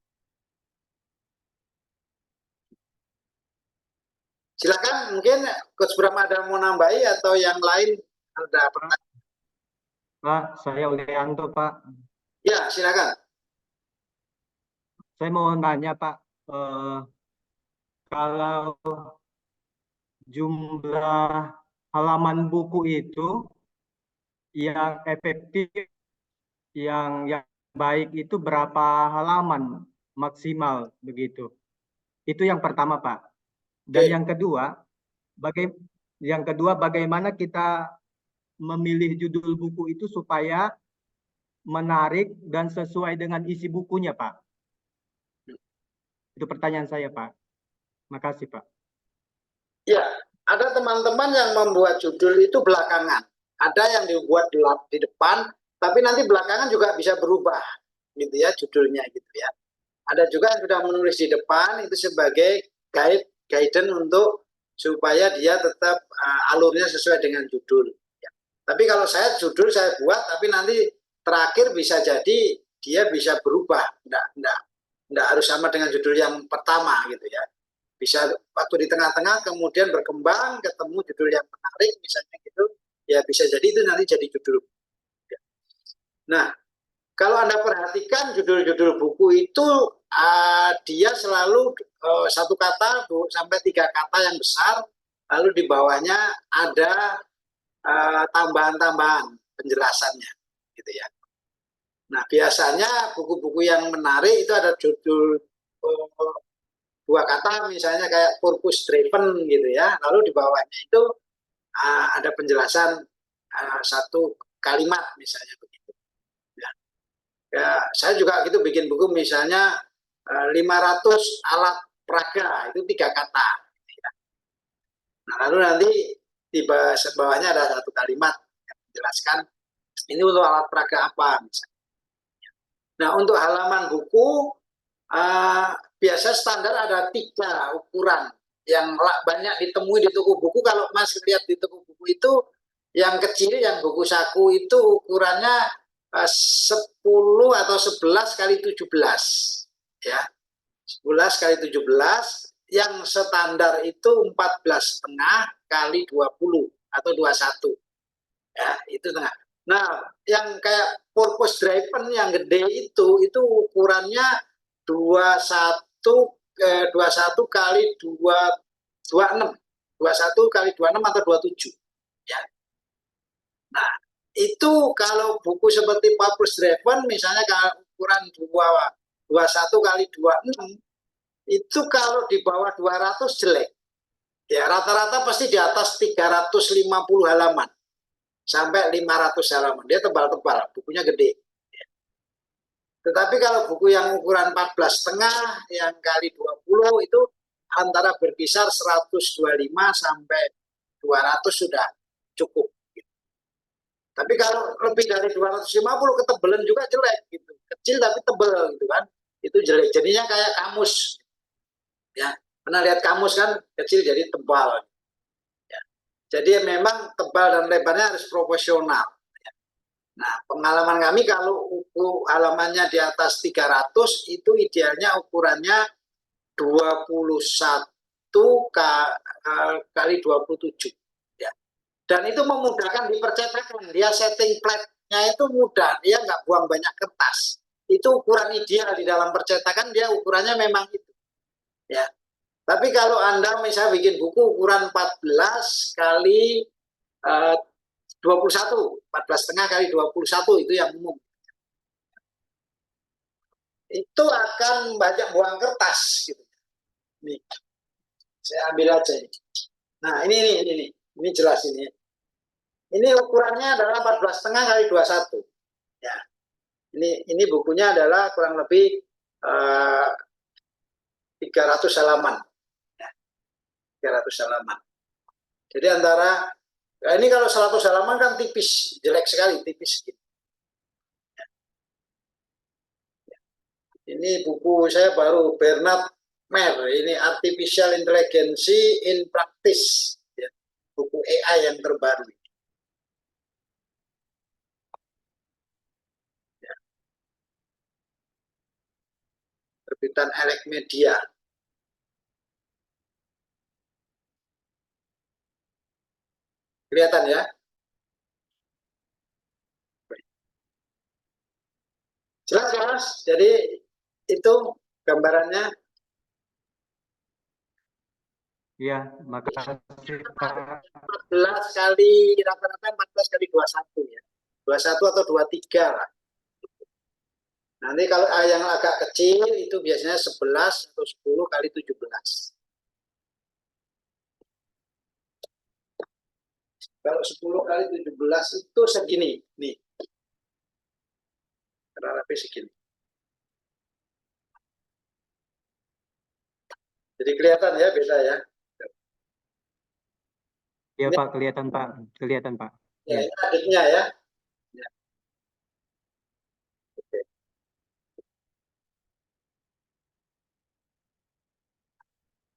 Silakan, mungkin Coach Bram ada mau nambahi atau yang lain ada pertanyaan. Pak, saya Udayanto, Pak. Ya, silakan. Saya mau nanya, Pak, kalau jumlah halaman buku itu yang efektif, yang baik itu berapa halaman maksimal begitu? Itu yang pertama, Pak. Dan yang kedua, bagaimana kita memilih judul buku itu supaya menarik dan sesuai dengan isi bukunya, Pak? Itu pertanyaan saya, Pak. Makasih, Pak. Ya, ada teman-teman yang membuat judul itu belakangan. Ada yang dibuat di depan, tapi nanti belakangan juga bisa berubah, gitu ya, judulnya gitu ya. Ada juga yang sudah menulis di depan itu sebagai guidance untuk supaya dia tetap alurnya sesuai dengan judul. Ya. Tapi kalau saya judul saya buat, tapi nanti terakhir bisa jadi dia bisa berubah, enggak harus sama dengan judul yang pertama gitu ya. Bisa waktu di tengah-tengah kemudian berkembang ketemu judul yang menarik misalnya gitu, ya bisa jadi itu nanti jadi judul. Nah, kalau Anda perhatikan judul-judul buku itu dia selalu satu kata sampai 3 kata yang besar, lalu di bawahnya ada tambahan-tambahan penjelasannya, gitu ya. Nah, biasanya buku-buku yang menarik itu ada judul 2 kata, misalnya kayak purpose driven gitu ya. Lalu di bawahnya itu ada penjelasan 1 kalimat misalnya begitu. Ya, saya juga gitu bikin buku misalnya 500 alat peraga itu 3 kata. Nah, lalu nanti di bawahnya ada 1 kalimat yang menjelaskan ini untuk alat peraga apa misalnya. Nah, untuk halaman buku biasa standar ada 3 ukuran yang banyak ditemui di toko buku. Kalau Mas lihat di toko buku itu yang kecil, yang buku saku itu ukurannya 10 atau 11 kali 17 ya, 11 kali 17. Yang standar itu 14,5 kali 20 atau 21 ya, itu tengah. Nah, yang kayak purpose driven yang gede itu ukurannya 21 kali 26 kali 26 atau 27 ya. Nah, itu kalau buku seperti purpose driven misalnya kalau ukuran 21 kali 26 itu kalau di bawah 200 jelek. Ya, rata-rata pasti di atas 350 halaman sampai 500 halaman. Dia tebal-tebal, bukunya gede. Tetapi kalau buku yang ukuran 14,5 yang kali 20 itu antara berkisar 125 sampai 200 sudah cukup. Tapi kalau lebih dari 250 ketebalan juga jelek gitu. Kecil tapi tebal gitu kan. Itu jelek. Jadinya kayak kamus. Ya, pernah lihat kamus kan kecil jadi tebal. Ya. Jadi memang tebal dan lebarnya harus proporsional. Nah, pengalaman kami kalau halamannya di atas 300 itu idealnya ukurannya 21 kali 27 ya. Dan itu memudahkan di percetakan. Dia setting plate-nya itu mudah, dia nggak buang banyak kertas. Itu ukuran ideal di dalam percetakan, dia ukurannya memang itu. Ya. Tapi kalau Anda misalnya bikin buku ukuran 14 kali 21, 14,5 kali 21 itu yang umum. Itu akan banyak buang kertas gitu. Nih, saya ambil aja ini. Nah, ini jelas ini. Ini ukurannya adalah 14,5 kali 21. Ya. Ini bukunya adalah kurang lebih 300 halaman. Ya, 300 halaman. Jadi antara ini kalau 100 halaman kan tipis, jelek sekali, tipis gitu. Ini buku saya baru, Bernard Mer, ini Artificial Intelligence in Practice, ya, buku AI yang terbaru. Ya. Terbitan Elec Media. Kelihatan ya? Jelas. Jadi itu gambarannya. Iya, makasih Pak. 14 kali, rata-rata 14 kali 21 ya. 21 atau 23 lah. Nanti kalau yang agak kecil itu biasanya 11 atau 10 kali 17. Kalau 10 kali 17 itu segini, nih. segini. Jadi kelihatan ya beda ya. Ya Ini- Pak, kelihatan Pak, kelihatan Pak. Ya, Ya. ini adiknya ya. Ya. Oke.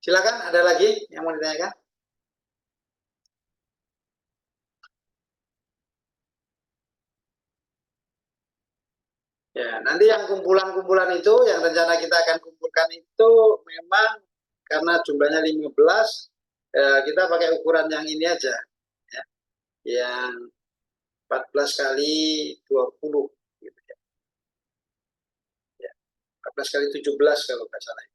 Silakan, ada lagi yang mau ditanyakan? Ya, nanti yang kumpulan-kumpulan itu, yang rencana kita akan kumpulkan itu memang karena jumlahnya 15, kita pakai ukuran yang ini aja. Ya. Yang 14 kali 20. Gitu ya. Ya, 14 kali 17 kalau nggak salah.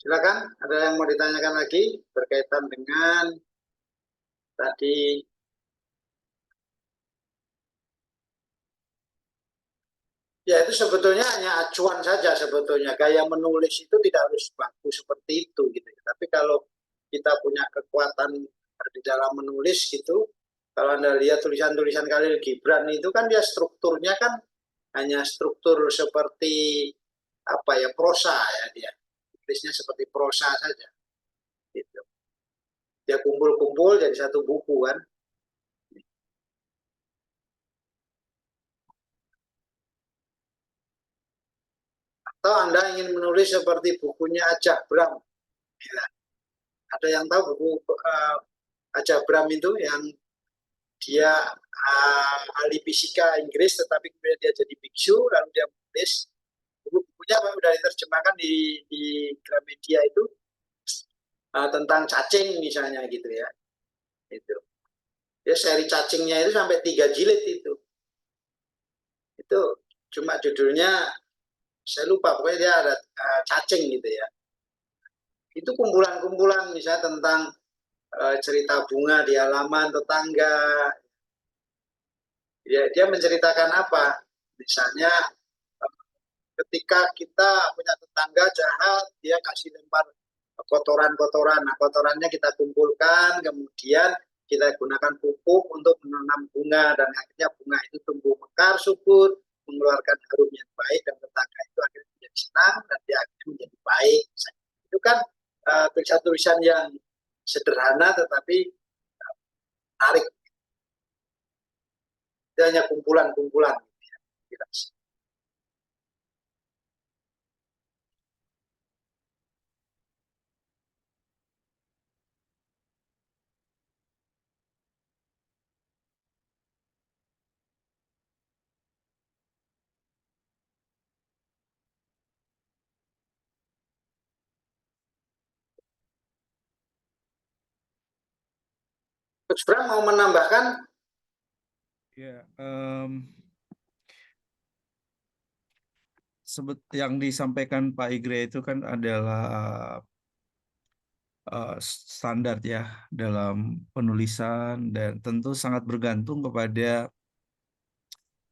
Silakan, ada yang mau ditanyakan lagi berkaitan dengan tadi. Ya, itu sebetulnya hanya acuan saja sebetulnya. Gaya menulis itu tidak harus baku seperti itu gitu. Tapi kalau kita punya kekuatan di dalam menulis gitu, kalau Anda lihat tulisan-tulisan Khalil Gibran itu kan dia strukturnya kan hanya struktur seperti apa ya, prosa ya dia. Tulisnya seperti prosa saja. Gitu. Dia kumpul-kumpul jadi satu buku kan. Atau Anda ingin menulis seperti bukunya Ajah Bram. Ya. Ada yang tahu buku Ajah Bram itu yang dia ahli fisika Inggris tetapi kemudian dia jadi biksu lalu dia menulis buku-bukunya sudah diterjemahkan di Gramedia itu tentang cacing misalnya gitu ya. Itu. Ya seri cacingnya itu sampai 3 jilid itu. Itu cuma judulnya saya lupa pokoknya dia ada cacing gitu ya. Itu kumpulan-kumpulan misalnya tentang cerita bunga di halaman tetangga. Dia menceritakan apa? Misalnya ketika kita punya tetangga jahat, dia kasih lempar kotoran-kotoran. Nah, kotorannya kita kumpulkan, kemudian kita gunakan pupuk untuk menanam bunga dan akhirnya bunga itu tumbuh mekar, subur, mengeluarkan harum yang baik dan tetangga itu akhirnya menjadi senang dan dia akhirnya menjadi baik. Itu kan tulisan-tulisan yang sederhana tetapi menarik. Itu hanya kumpulan-kumpulan. Coach Bram mau menambahkan? Ya, yang disampaikan Pak Igre itu kan adalah standar ya dalam penulisan dan tentu sangat bergantung kepada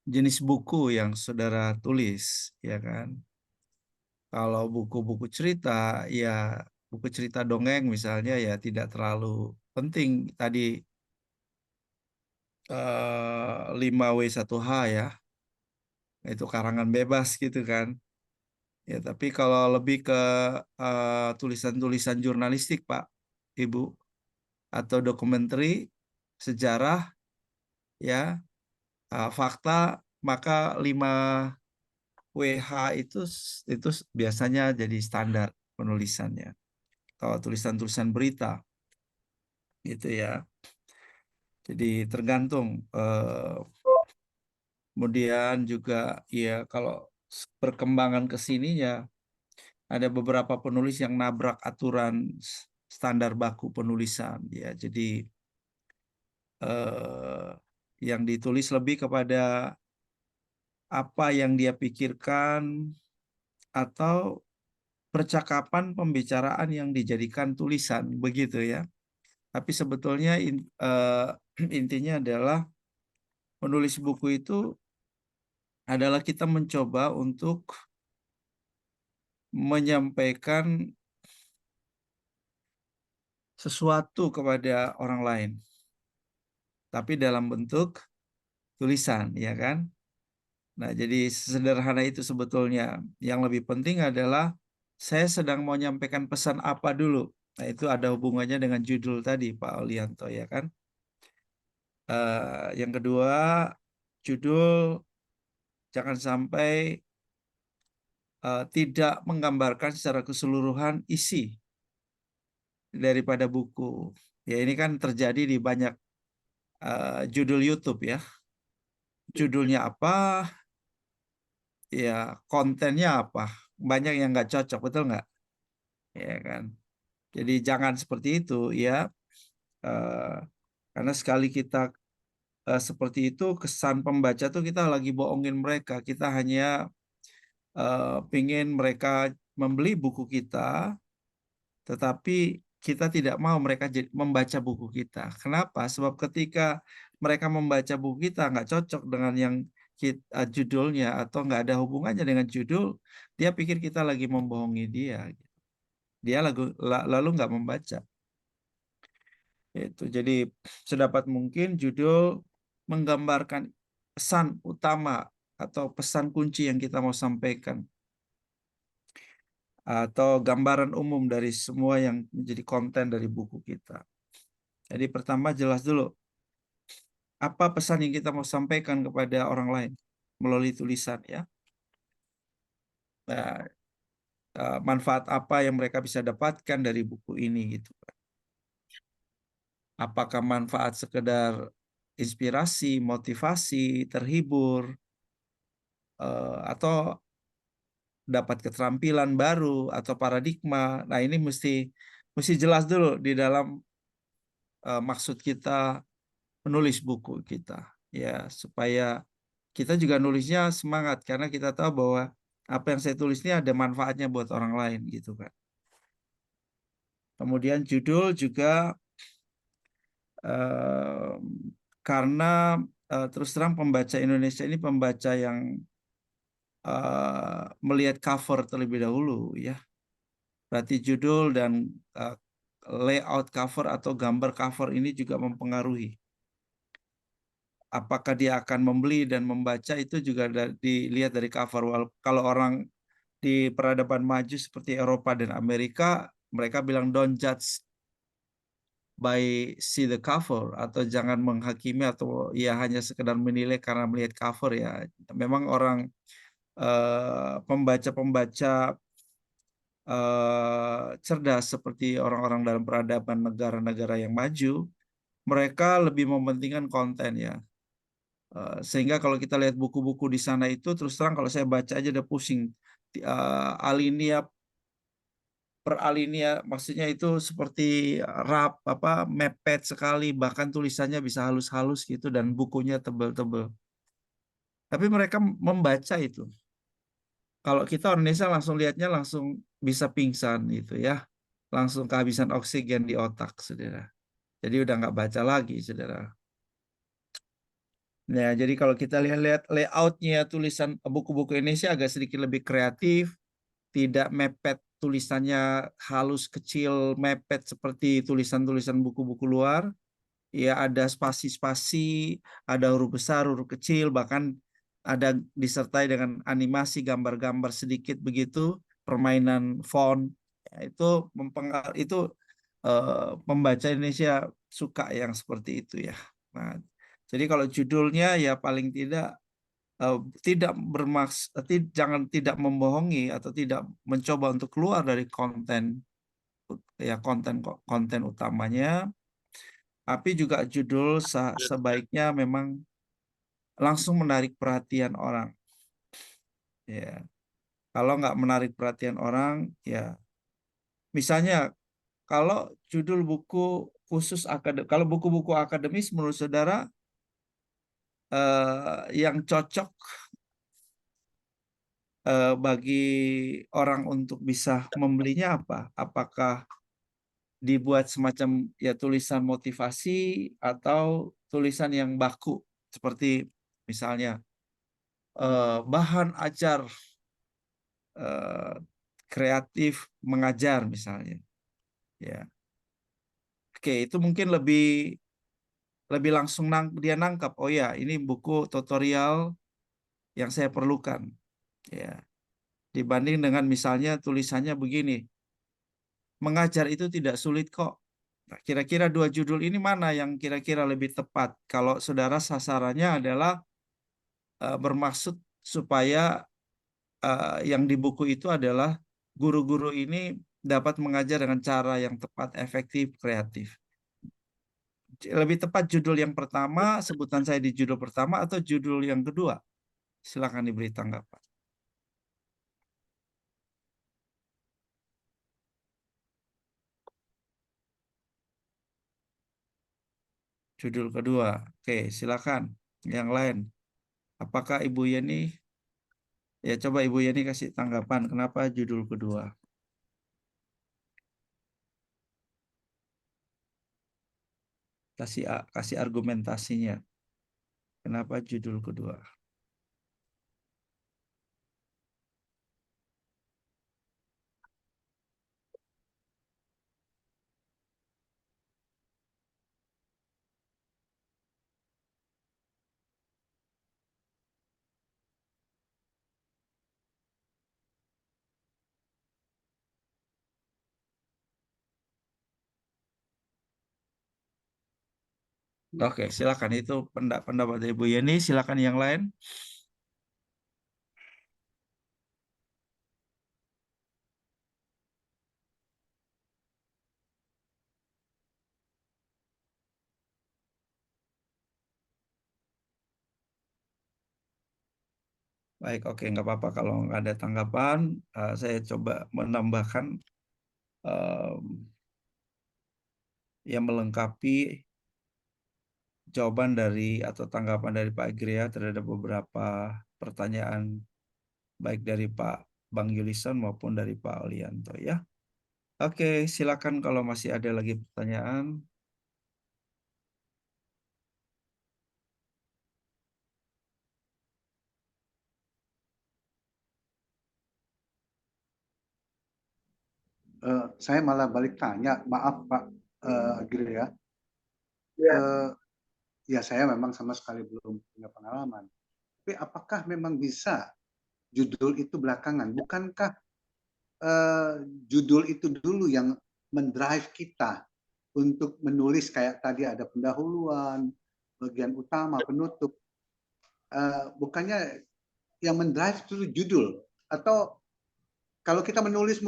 jenis buku yang saudara tulis, ya kan? Kalau buku-buku cerita, ya buku cerita dongeng misalnya ya tidak terlalu penting tadi 5W1H ya, itu karangan bebas gitu kan. Ya, tapi kalau lebih ke tulisan-tulisan jurnalistik, Pak, Ibu, atau dokumenter, sejarah, ya, fakta, maka 5WH itu biasanya jadi standar penulisannya. Kalau tulisan-tulisan berita, gitu ya. Jadi tergantung. Kemudian juga, ya, kalau perkembangan ke sininya, ada beberapa penulis yang nabrak aturan standar baku penulisan ya. Jadi yang ditulis lebih kepada apa yang dia pikirkan atau percakapan pembicaraan yang dijadikan tulisan begitu ya. Tapi sebetulnya intinya adalah menulis buku itu adalah kita mencoba untuk menyampaikan sesuatu kepada orang lain, tapi dalam bentuk tulisan, ya kan? Nah, jadi sederhana itu sebetulnya. Yang lebih penting adalah saya sedang mau nyampaikan pesan apa dulu. Nah, itu ada hubungannya dengan judul tadi, Pak Olianto, ya kan? Yang kedua, judul jangan sampai tidak menggambarkan secara keseluruhan isi daripada buku. Ya, ini kan terjadi di banyak judul YouTube ya. Judulnya apa, ya kontennya apa. Banyak yang nggak cocok, betul nggak? Ya kan. Jadi jangan seperti itu ya. Eh, karena sekali kita seperti itu, kesan pembaca tuh kita lagi bohongin mereka. Kita hanya pingin mereka membeli buku kita, tetapi kita tidak mau mereka membaca buku kita. Kenapa? Sebab ketika mereka membaca buku kita nggak cocok dengan yang judulnya atau nggak ada hubungannya dengan judul, dia pikir kita lagi membohongi dia. Dia lalu nggak membaca. Itu jadi sedapat mungkin judul menggambarkan pesan utama atau pesan kunci yang kita mau sampaikan, atau gambaran umum dari semua yang menjadi konten dari buku kita. Jadi pertama jelas dulu apa pesan yang kita mau sampaikan kepada orang lain melalui tulisan ya. Nah, manfaat apa yang mereka bisa dapatkan dari buku ini gitu. Apakah manfaat sekedar inspirasi, motivasi, terhibur, atau dapat keterampilan baru atau paradigma. Nah, ini mesti jelas dulu di dalam maksud kita menulis buku kita ya, supaya kita juga nulisnya semangat karena kita tahu bahwa apa yang saya tulis ini ada manfaatnya buat orang lain gitu kan. Kemudian judul juga karena terus terang pembaca Indonesia ini pembaca yang melihat cover terlebih dahulu ya. Berarti judul dan layout cover atau gambar cover ini juga mempengaruhi. Apakah dia akan membeli dan membaca itu juga dilihat dari cover. Kalau orang di peradaban maju seperti Eropa dan Amerika, mereka bilang don't judge by see the cover, atau jangan menghakimi atau ya hanya sekedar menilai karena melihat cover ya. Memang orang pembaca-pembaca cerdas seperti orang-orang dalam peradaban negara-negara yang maju, mereka lebih mementingkan konten ya. Sehingga kalau kita lihat buku-buku di sana itu terus terang kalau saya baca aja udah pusing. Alinea per alinea, maksudnya itu seperti mepet sekali, bahkan tulisannya bisa halus-halus gitu dan bukunya tebel-tebel. Tapi mereka membaca itu. Kalau kita orang Indonesia langsung lihatnya langsung bisa pingsan gitu ya. Langsung kehabisan oksigen di otak, saudara. Jadi udah nggak baca lagi, saudara. Nah, jadi kalau kita lihat layoutnya tulisan buku-buku Indonesia agak sedikit lebih kreatif, tidak mepet tulisannya halus kecil mepet seperti tulisan-tulisan buku-buku luar. Ya ada spasi-spasi, ada huruf besar, huruf kecil, bahkan ada disertai dengan animasi gambar-gambar sedikit begitu, permainan font. Ya, itu pembaca Indonesia suka yang seperti itu ya. Nah, jadi kalau judulnya ya paling tidak tidak jangan tidak membohongi atau tidak mencoba untuk keluar dari konten ya, konten utamanya, tapi juga judul sebaiknya memang langsung menarik perhatian orang ya. Kalau nggak menarik perhatian orang ya, misalnya kalau judul buku khusus kalau buku-buku akademis menurut saudara yang cocok bagi orang untuk bisa membelinya apa? Apakah dibuat semacam ya tulisan motivasi atau tulisan yang baku seperti misalnya bahan ajar kreatif mengajar misalnya. Ya. Oke, itu mungkin lebih langsung dia nangkap. Oh ya, ini buku tutorial yang saya perlukan. Ya. Dibanding dengan misalnya tulisannya begini. Mengajar itu tidak sulit kok. Nah, kira-kira 2 judul ini mana yang kira-kira lebih tepat? Kalau saudara sasarannya adalah bermaksud supaya yang di buku itu adalah guru-guru ini dapat mengajar dengan cara yang tepat, efektif, kreatif. Lebih tepat judul yang pertama, sebutan saya di judul pertama atau judul yang kedua? Silakan diberi tanggapan. Judul kedua. Oke, silakan. Yang lain. Apakah Ibu Yeni? Ya, coba Ibu Yeni kasih tanggapan. Kenapa judul kedua? Kasih argumentasinya. Kenapa judul kedua? Oke, silakan itu pendapat Ibu Yeni. Silakan yang lain. Baik, oke, nggak apa-apa kalau nggak ada tanggapan. Saya coba menambahkan yang melengkapi jawaban dari atau tanggapan dari Pak Gria terhadap beberapa pertanyaan baik dari Pak Bang Yulison maupun dari Pak Olianto ya. Oke, silakan kalau masih ada lagi pertanyaan. Saya malah balik tanya, maaf Pak Giri ya. Ya. Ya saya memang sama sekali belum punya pengalaman. Tapi apakah memang bisa judul itu belakangan? Bukankah judul itu dulu yang mendrive kita untuk menulis kayak tadi ada pendahuluan, bagian utama, penutup. Bukannya yang mendrive itu judul? Atau kalau kita menulis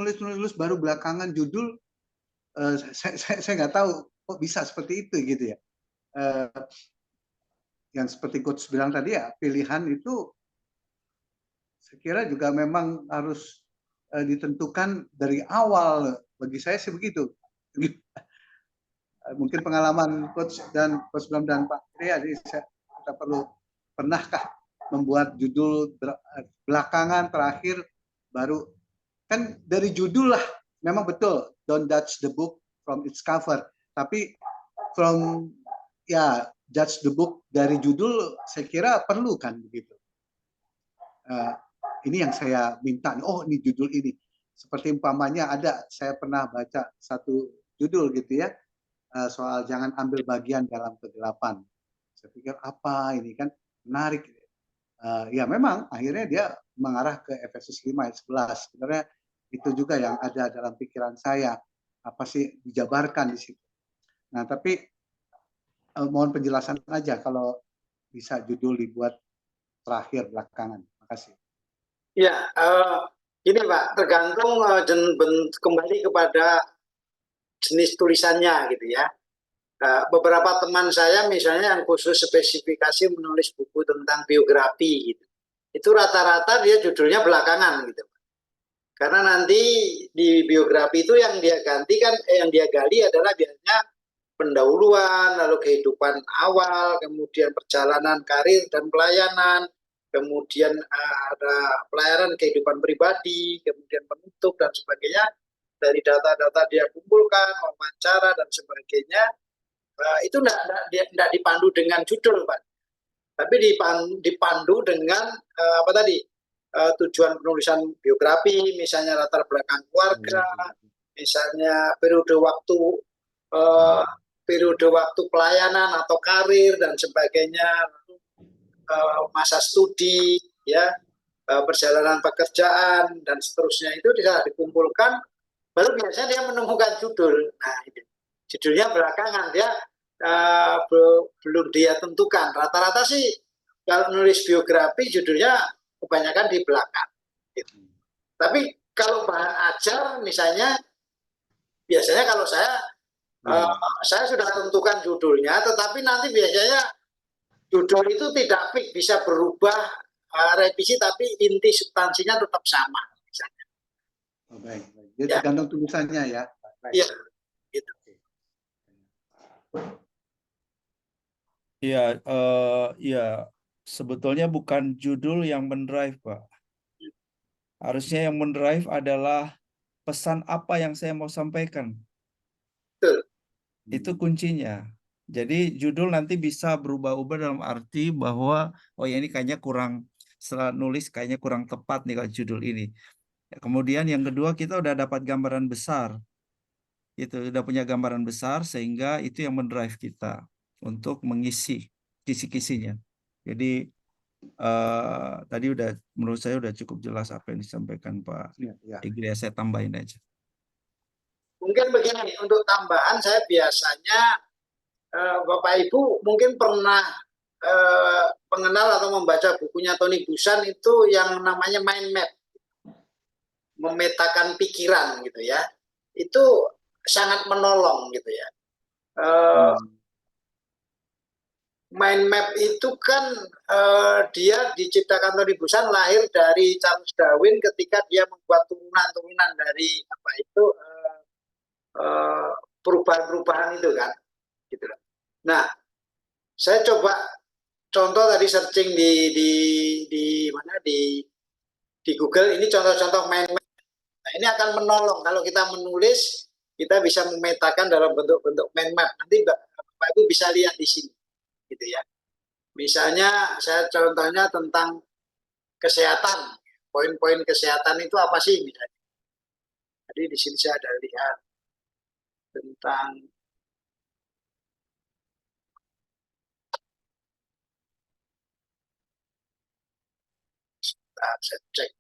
baru belakangan judul, saya nggak tahu kok bisa seperti itu gitu ya. Yang seperti Coach bilang tadi ya, pilihan itu saya kira juga memang harus ditentukan dari awal. Bagi saya sih begitu. Mungkin pengalaman Coach Bram dan Pak Ria, jadi kita pernahkah membuat judul belakangan terakhir baru, kan dari judul lah memang betul, don't judge the book from its cover, tapi from judge the book dari judul saya kira perlu kan begitu. Ini yang saya minta, oh ini judul ini, seperti umpamanya saya pernah baca satu judul gitu ya, soal jangan ambil bagian dalam kegelapan. Saya pikir apa ini kan menarik. Ya memang akhirnya dia mengarah ke Efesus 5 ayat 11. Sebenarnya itu juga yang ada dalam pikiran saya. Apa sih dijabarkan di situ. Nah tapi mohon penjelasan aja kalau bisa judul dibuat terakhir belakangan. Terima kasih. Ya, ini Pak, tergantung kembali kepada jenis tulisannya gitu ya. Beberapa teman saya misalnya yang khusus spesifikasi menulis buku tentang biografi gitu, itu rata-rata dia judulnya belakangan gitu, karena nanti di biografi itu yang dia ganti kan yang dia gali adalah biasanya pendahuluan, lalu kehidupan awal, kemudian perjalanan karir dan pelayanan, kemudian ada pelayanan kehidupan pribadi, kemudian penutup dan sebagainya. Dari data-data dia kumpulkan, wawancara dan sebagainya, itu tidak dipandu dengan judul, Pak, tapi dipandu dengan apa tadi, tujuan penulisan biografi, misalnya latar belakang keluarga, misalnya periode waktu pelayanan atau karir dan sebagainya, masa studi, ya, perjalanan pekerjaan dan seterusnya, itu bisa dikumpulkan. Baru biasanya dia menemukan judul. Nah, judulnya belakangan dia belum dia tentukan. Rata-rata sih kalau nulis biografi judulnya kebanyakan di belakang. Gitu. Tapi kalau bahan ajar misalnya, biasanya kalau saya sudah tentukan judulnya, tetapi nanti biasanya judul itu tidak fix, bisa berubah, revisi, tapi inti substansinya tetap sama. Misalnya. Oh, baik. Jadi tergantung tulisannya ya. Iya, gitu. Iya, ya sebetulnya bukan judul yang mendrive, Pak. Harusnya yang mendrive adalah pesan apa yang saya mau sampaikan. Betul. Itu kuncinya. Jadi judul nanti bisa berubah-ubah dalam arti bahwa, oh ya ini kayaknya kurang, setelah nulis kayaknya kurang tepat nih kalau judul ini. Kemudian yang kedua, kita udah dapat gambaran besar. Itu udah punya gambaran besar sehingga itu yang mendrive kita untuk mengisi kisi-kisinya. Jadi tadi menurut saya udah cukup jelas apa yang disampaikan Pak Igri. Saya tambahin aja. Mungkin begini, untuk tambahan saya biasanya Bapak Ibu mungkin pernah mengenal atau membaca bukunya Tony Buzan itu yang namanya mind map, memetakan pikiran gitu ya. Itu sangat menolong gitu ya. Mind map itu kan dia diciptakan Tony Buzan lahir dari Charles Darwin ketika dia membuat turunan-turunan dari apa itu perubahan-perubahan itu kan, gitu. Nah, saya coba contoh tadi searching di mana di Google, ini contoh-contoh mind map. Nah, ini akan menolong kalau kita menulis, kita bisa memetakan dalam bentuk-bentuk mind map. Nanti Bapak Ibu bisa lihat di sini. Gitu ya. Misalnya saya contohnya tentang kesehatan, poin-poin kesehatan itu apa sih misalnya. Jadi di sini saya ada lihat tentang saya cek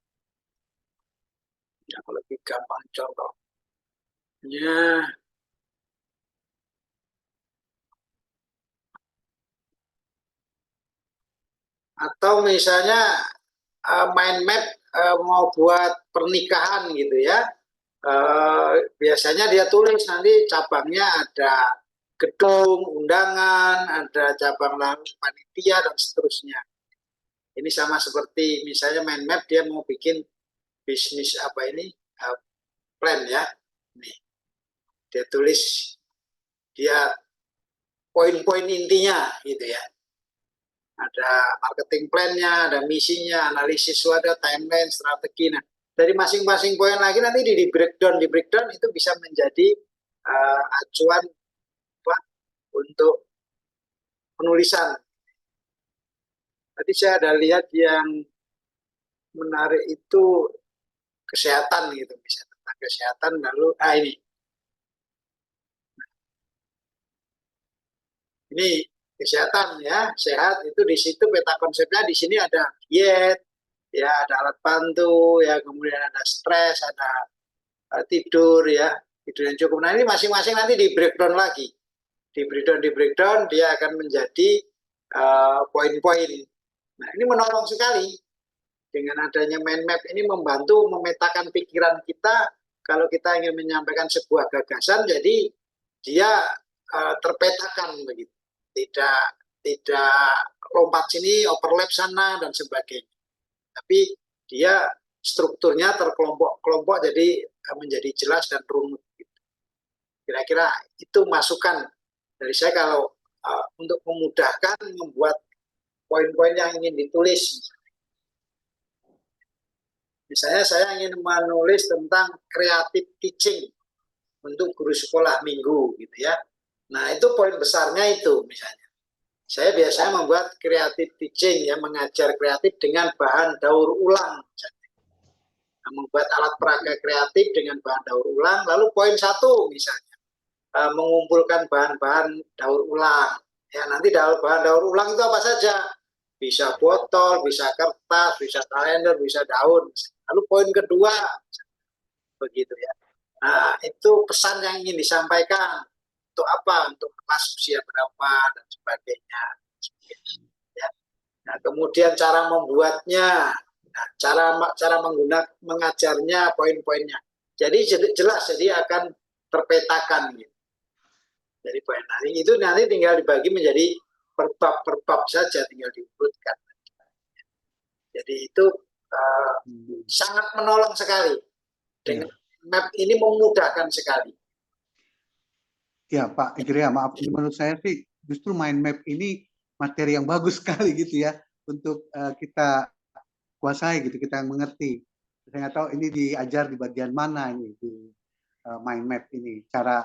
yang lebih gampang contohnya. Atau misalnya mind map mau buat pernikahan gitu ya, biasanya dia tulis nanti cabangnya ada gedung, undangan, ada cabang lain panitia dan seterusnya. Ini sama seperti misalnya mind map dia mau bikin bisnis apa ini plan ya, nih dia tulis dia poin-poin intinya gitu ya. Ada marketing plan-nya, ada misinya, analisis SWOT, timeline, strategi. Nah, dari masing-masing poin lagi nanti di breakdown itu bisa menjadi acuan untuk penulisan. Tadi saya ada lihat yang menarik itu kesehatan gitu, bisa tentang kesehatan. Lalu, ini kesehatan ya, sehat itu di situ peta konsepnya. Di sini ada diet, ya ada alat bantu, ya kemudian ada stres, ada tidur ya, tidur yang cukup. Nah ini masing-masing nanti di breakdown lagi, di breakdown dia akan menjadi poin-poin. Nah ini menolong sekali dengan adanya mind map ini, membantu memetakan pikiran kita kalau kita ingin menyampaikan sebuah gagasan, jadi dia terpetakan begitu. Tidak lompat sini, overlap sana dan sebagainya. Tapi dia strukturnya terkelompok-kelompok, jadi menjadi jelas dan runut. Kira-kira itu masukan dari saya kalau untuk memudahkan membuat poin-poin yang ingin ditulis. Misalnya saya ingin menulis tentang creative teaching untuk guru sekolah minggu gitu ya. Nah itu poin besarnya itu misalnya. Saya biasanya membuat creative teaching, ya, mengajar kreatif dengan bahan daur ulang. Nah, membuat alat peraga kreatif dengan bahan daur ulang. Lalu poin 1 misalnya, mengumpulkan bahan-bahan daur ulang. Ya, nanti bahan daur ulang itu apa saja? Bisa botol, bisa kertas, bisa kalender, bisa daun. Lalu poin kedua, begitu ya. Nah, itu pesan yang ingin disampaikan. Untuk apa? Untuk kelas usia berapa dan sebagainya. Ya. Nah, kemudian cara membuatnya, nah, cara mengajarnya, poin-poinnya. Jadi jelas, jadi akan terpetakan gitu. Jadi poin itu nanti tinggal dibagi menjadi per bab saja, tinggal diurutkan. Jadi itu sangat menolong sekali. Dengan map ini memudahkan sekali. Ya Pak Igrea, maaf, menurut saya sih justru mind map ini materi yang bagus sekali gitu ya untuk kita kuasai gitu, kita yang mengerti. Saya nggak tahu ini diajar di bagian mana ini di mind map ini. Cara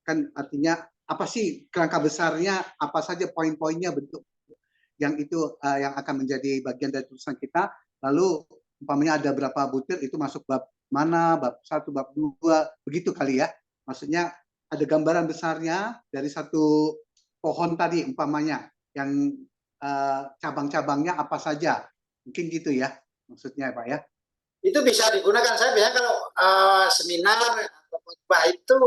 kan artinya apa sih kerangka besarnya, apa saja poin-poinnya, bentuk yang itu yang akan menjadi bagian dari tulisan kita. Lalu umpamanya ada berapa butir itu masuk bab mana, bab 1, bab 2, begitu kali ya. Maksudnya ada gambaran besarnya dari satu pohon tadi umpamanya yang cabang-cabangnya apa saja. Mungkin gitu ya maksudnya Pak ya. Itu bisa digunakan. Saya biasanya kalau seminar atau khotbah itu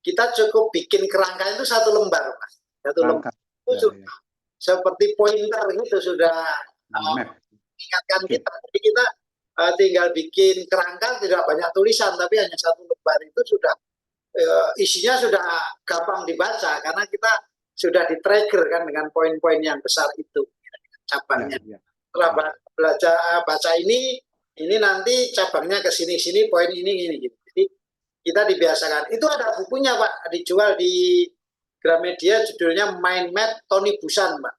kita cukup bikin kerangka itu 1 lembar, Pak. 1 lembar itu ya. Seperti pointer gitu sudah mengingatkan kita. Jadi kita tinggal bikin kerangka, tidak banyak tulisan, tapi hanya 1 lembar itu sudah isinya sudah gampang dibaca karena kita sudah di-trigger kan dengan poin-poin yang besar itu cabangnya. Setelah baca ini nanti cabangnya ke sini poin ini gitu. Jadi kita dibiasakan. Itu ada bukunya Pak, dijual di Gramedia, judulnya Mind Map Tony Busan Pak.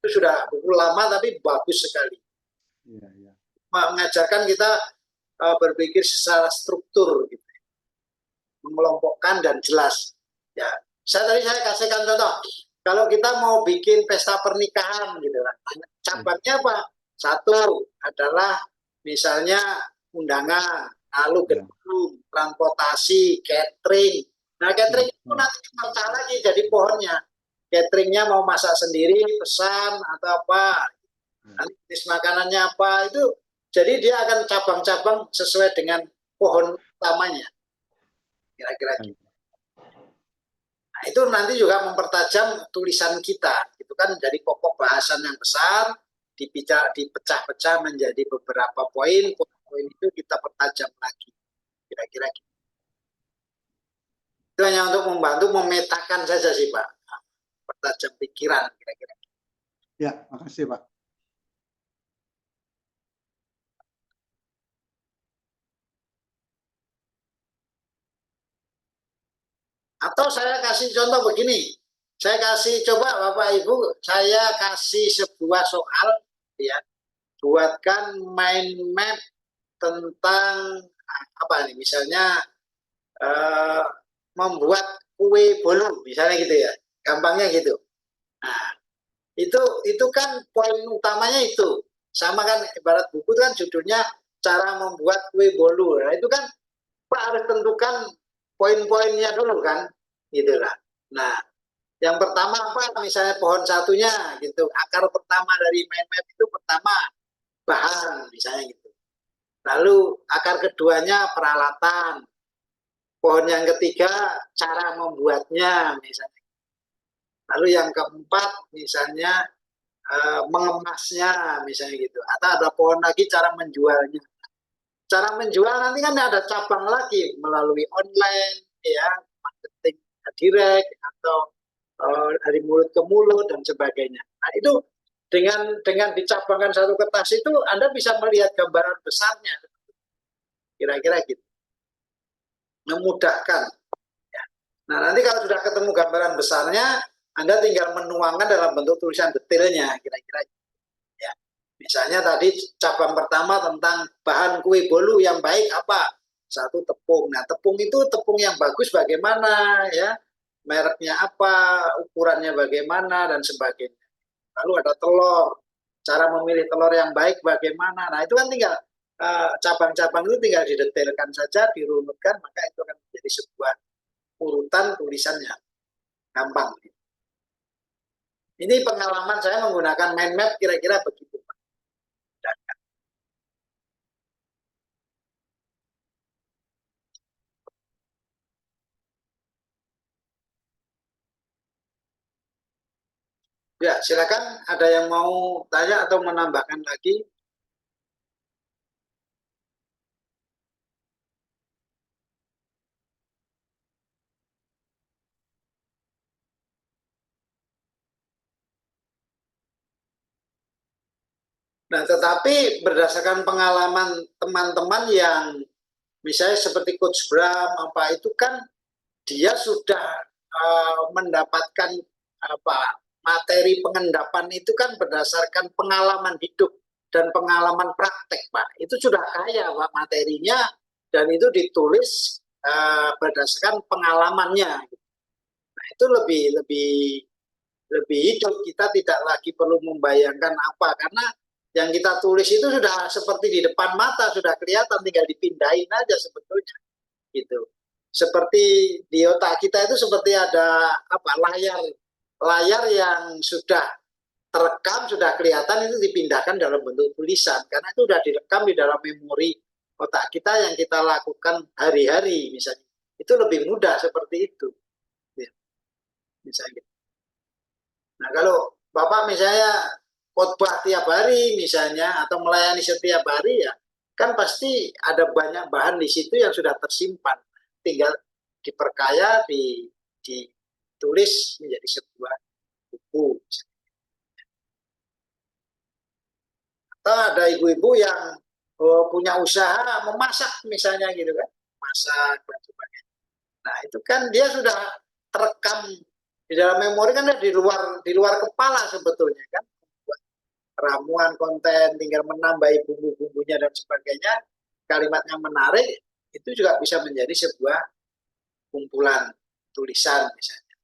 Itu sudah buku lama tapi bagus sekali. Mengajarkan kita berpikir secara struktur gitu. Mengelompokkan dan jelas. Ya, saya kasihkan contoh. Kalau kita mau bikin pesta pernikahan gitu kan, cabangnya apa? 1 adalah misalnya undangan, lalu gedung, transportasi, catering. Nah, catering itu nanti masalah lagi jadi pohonnya. Cateringnya mau masak sendiri, pesan atau apa? Nanti jenis makanannya apa? Itu jadi dia akan cabang-cabang sesuai dengan pohon utamanya. Kira-kira gitu. Nah, itu nanti juga mempertajam tulisan kita. Itu kan jadi pokok bahasan yang besar, dipecah-pecah menjadi beberapa poin. Poin itu kita pertajam lagi. Kira-kira gitu. Itu hanya untuk membantu memetakan saja sih Pak. Pertajam pikiran kira-kira. Ya, makasih Pak. Atau saya kasih contoh begini, saya kasih coba Bapak Ibu, saya kasih sebuah soal, ya, buatkan mind map tentang apa nih, misalnya membuat kue bolu, misalnya gitu ya, gampangnya gitu. Nah, itu kan poin utamanya itu, sama kan ibarat buku itu kan judulnya cara membuat kue bolu. Nah, itu kan Pak harus tentukan poin-poinnya dulu kan, gitulah. Nah, yang pertama apa? Misalnya pohon satunya, gitu. Akar pertama dari mind map itu pertama bahan, misalnya gitu. Lalu akar keduanya peralatan. Pohon yang ketiga cara membuatnya, misalnya. Lalu yang keempat misalnya mengemasnya, misalnya gitu. Atau ada pohon lagi cara menjualnya. Cara menjual nanti kan ada cabang lagi melalui online, ya, marketing direct atau dari mulut ke mulut dan sebagainya. Nah, itu dengan dicabangkan 1 kertas itu Anda bisa melihat gambaran besarnya. Kira-kira gitu. Memudahkan. Ya. Nah, nanti kalau sudah ketemu gambaran besarnya, Anda tinggal menuangkan dalam bentuk tulisan detailnya, kira-kira gitu. Ya. Misalnya tadi cabang pertama tentang bahan kue bolu yang baik apa? 1 tepung. Nah, tepung itu tepung yang bagus bagaimana ya? mereknya apa, ukurannya bagaimana, dan sebagainya. Lalu ada telur, cara memilih telur yang baik bagaimana. Nah, itu kan tinggal cabang-cabang itu tinggal didetailkan saja, dirunutkan, maka itu akan menjadi sebuah urutan tulisannya gampang. Ini pengalaman saya menggunakan mind map kira-kira begitu. Ya, silakan ada yang mau tanya atau menambahkan lagi. Nah, tetapi berdasarkan pengalaman teman-teman yang misalnya seperti Coach Bram apa itu kan dia sudah mendapatkan apa materi pengendapan itu kan berdasarkan pengalaman hidup dan pengalaman praktek, Pak. Itu sudah kaya, Pak, materinya, dan itu ditulis berdasarkan pengalamannya. Nah, itu lebih hidup. Kita tidak lagi perlu membayangkan apa, karena yang kita tulis itu sudah seperti di depan mata, sudah kelihatan, tinggal dipindahin aja sebetulnya gitu. Seperti di otak kita itu seperti ada apa layar yang sudah terekam, sudah kelihatan, itu dipindahkan dalam bentuk tulisan karena itu sudah direkam di dalam memori otak kita yang kita lakukan hari-hari misalnya. Itu lebih mudah seperti itu ya, misalnya. Nah, kalau Bapak misalnya khotbah tiap hari misalnya atau melayani setiap hari ya, kan pasti ada banyak bahan di situ yang sudah tersimpan. Tinggal diperkaya, ditulis menjadi sebuah buku. Atau ada ibu-ibu yang punya usaha memasak misalnya gitu kan, masak dan sebagainya. Nah, itu kan dia sudah terekam di dalam memori, kan di luar kepala sebetulnya kan. Ramuan konten, tinggal menambahi bumbu-bumbunya dan sebagainya, kalimatnya menarik, itu juga bisa menjadi sebuah kumpulan tulisan misalnya.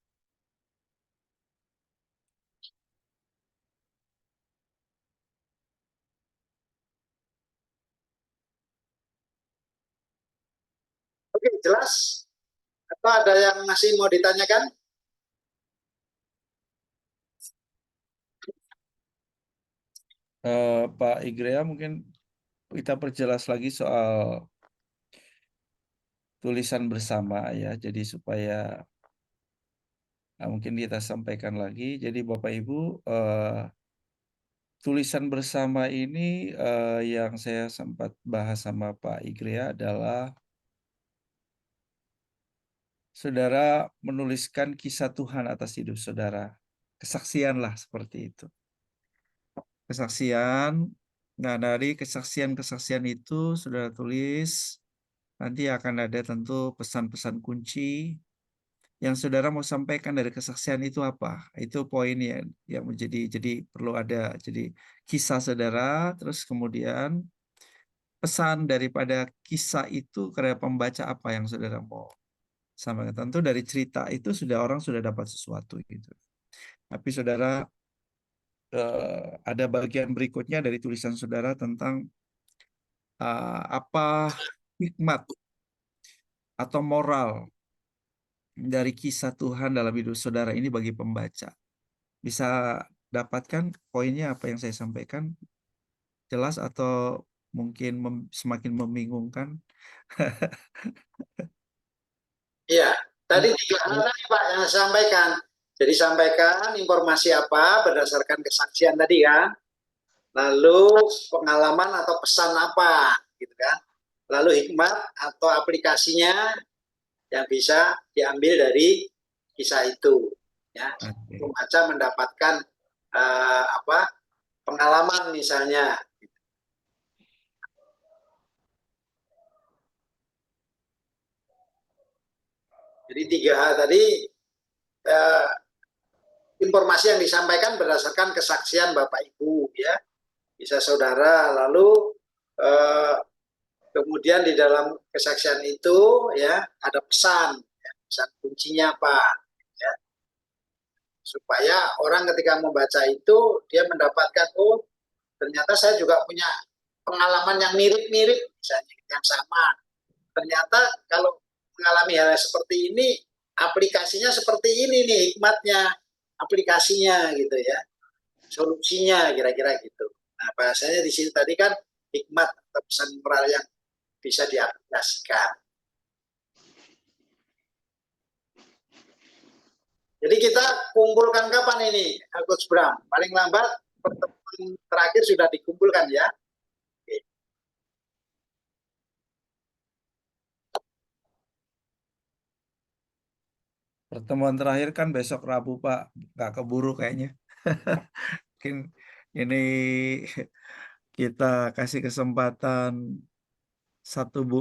Oke, jelas? Atau ada yang masih mau ditanyakan? Pak Igrea, mungkin kita perjelas lagi soal tulisan bersama ya. Jadi supaya mungkin kita sampaikan lagi. Jadi Bapak Ibu, tulisan bersama ini yang saya sempat bahas sama Pak Igrea adalah saudara menuliskan kisah Tuhan atas hidup saudara. Kesaksian lah seperti itu. Kesaksian. Nah, dari kesaksian-kesaksian itu saudara tulis, nanti akan ada tentu pesan-pesan kunci yang saudara mau sampaikan dari kesaksian itu apa. Itu poin yang menjadi, jadi perlu ada jadi kisah saudara, terus kemudian pesan daripada kisah itu kepada pembaca apa yang saudara mau sampaikan. Tentu dari cerita itu orang sudah dapat sesuatu gitu. Tapi saudara ada bagian berikutnya dari tulisan saudara tentang apa hikmat atau moral dari kisah Tuhan dalam hidup saudara ini bagi pembaca. Bisa dapatkan poinnya apa yang saya sampaikan? Jelas atau mungkin semakin membingungkan? Iya, tadi 3 hal tadi Pak yang saya sampaikan. Jadi sampaikan informasi apa berdasarkan kesaksian tadi kan. Lalu pengalaman atau pesan apa gitu kan. Lalu hikmat atau aplikasinya yang bisa diambil dari kisah itu ya. Pembaca mendapatkan apa pengalaman misalnya. Jadi 3 hal tadi informasi yang disampaikan berdasarkan kesaksian Bapak Ibu ya, bisa saudara. Lalu kemudian di dalam kesaksian itu ya ada pesan, ya, pesan kuncinya apa. supaya orang ketika membaca itu dia mendapatkan, oh ternyata saya juga punya pengalaman yang mirip-mirip, misalnya yang sama. Ternyata kalau mengalami hal seperti ini, aplikasinya seperti ini nih hikmatnya, aplikasinya gitu ya, solusinya kira-kira gitu. Nah bahasanya di sini tadi kan hikmat atau pesan moral yang bisa diaplikasikan. Jadi kita kumpulkan kapan ini, Coach Bram? Paling lambat pertemuan terakhir sudah dikumpulkan ya. Oke. Pertemuan terakhir kan besok Rabu, Pak. Nggak keburu kayaknya. Mungkin ini kita kasih kesempatan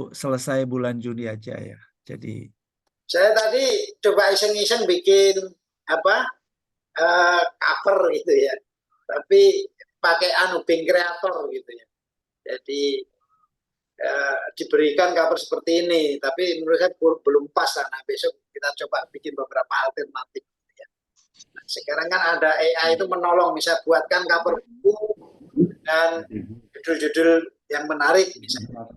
selesai bulan Juni aja ya. Jadi Saya tadi coba iseng-iseng bikin apa cover gitu ya, tapi pakai Bing Creator gitu ya. Jadi diberikan cover seperti ini, tapi menurut saya belum pas. Nah besok kita coba bikin beberapa alternatif. Gitu ya. Nah, sekarang kan ada AI itu menolong, bisa buatkan cover buku dan judul-judul yang menarik. Misalnya.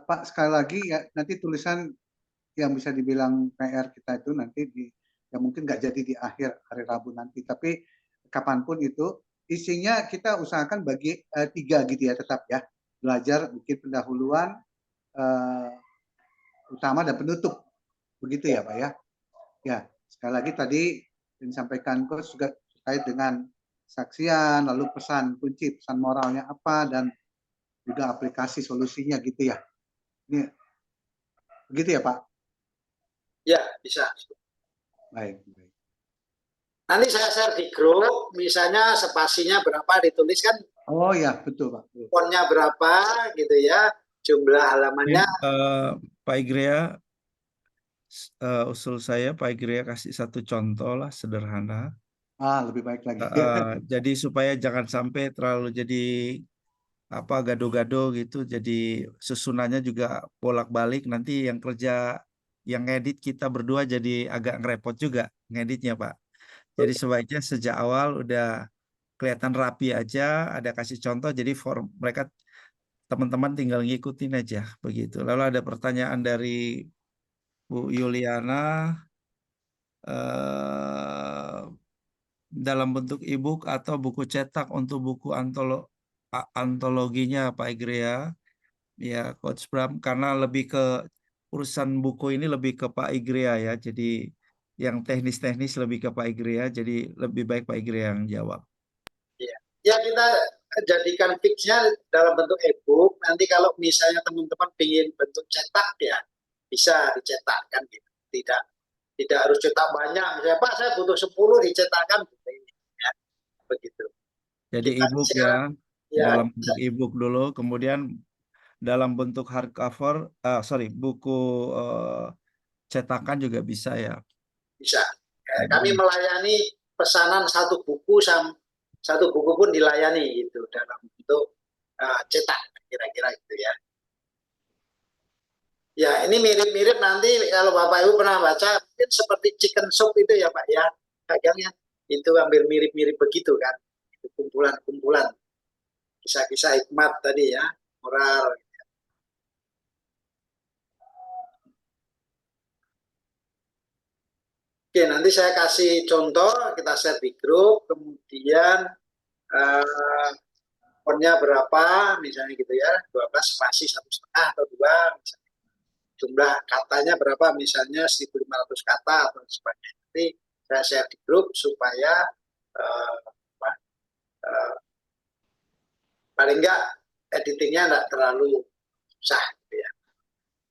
Pak, sekali lagi ya, nanti tulisan yang bisa dibilang PR kita itu nanti ya mungkin nggak jadi di akhir hari Rabu nanti, tapi kapanpun itu isinya kita usahakan bagi 3 gitu ya, tetap ya, belajar, bikin pendahuluan, utama dan penutup, begitu ya Pak ya. Ya, sekali lagi tadi yang disampaikan Coach juga terkait dengan saksian, lalu pesan kunci, pesan moralnya apa, dan juga aplikasi solusinya gitu ya. Ini begitu ya Pak? Ya, bisa. Baik. Nanti saya share di grup, misalnya spasinya berapa dituliskan, Oh ya, betul Pak. fontnya berapa gitu ya, jumlah halamannya. Pak Igrea, usul saya Pak Igrea kasih satu contoh lah sederhana. Lebih baik lagi. Jadi supaya jangan sampai terlalu jadi apa gado-gado gitu. Jadi susunannya juga bolak-balik. Nanti yang kerja yang ngedit kita berdua jadi agak ngerepot juga ngeditnya Pak. Jadi sebaiknya sejak awal udah kelihatan rapi aja, ada kasih contoh. Jadi mereka teman-teman tinggal ngikutin aja begitu. Lalu ada pertanyaan dari Bu Yuliana. eh, dalam bentuk e-book atau buku cetak untuk buku antologinya Pak Igrea, ya Coach Bram, karena lebih ke urusan buku ini lebih ke Pak Igrea ya, jadi yang teknis-teknis lebih ke Pak Igrea, jadi lebih baik Pak Igrea yang jawab. Ya kita jadikan fixnya dalam bentuk e-book. Nanti kalau misalnya teman-teman ingin bentuk cetak ya bisa dicetakkan gitu. Tidak harus cetak banyak. Misalnya Pak saya butuh 10 dicetakkan gitu. Ya, begitu. Jadi Kita e-book ya, ya dalam bentuk e-book dulu, kemudian dalam bentuk hardcover, buku cetakan juga bisa ya. bisa. Kami melayani pesanan satu buku pun dilayani gitu dalam bentuk cetak kira-kira gitu ya. Ya ini mirip-mirip nanti kalau Bapak Ibu pernah baca mungkin seperti chicken soup itu ya Pak ya, kayaknya itu hampir mirip-mirip begitu kan, itu kumpulan-kumpulan kisah-kisah hikmat tadi ya, moral. Oke, nanti saya kasih contoh, kita share di grup, kemudian fontnya berapa, misalnya gitu ya, 12 spasi 1,5 atau 2, misalnya. Jumlah katanya berapa, misalnya 1.500 kata atau sebagainya. Nanti saya share di grup supaya paling enggak editingnya enggak terlalu susah. Gitu ya.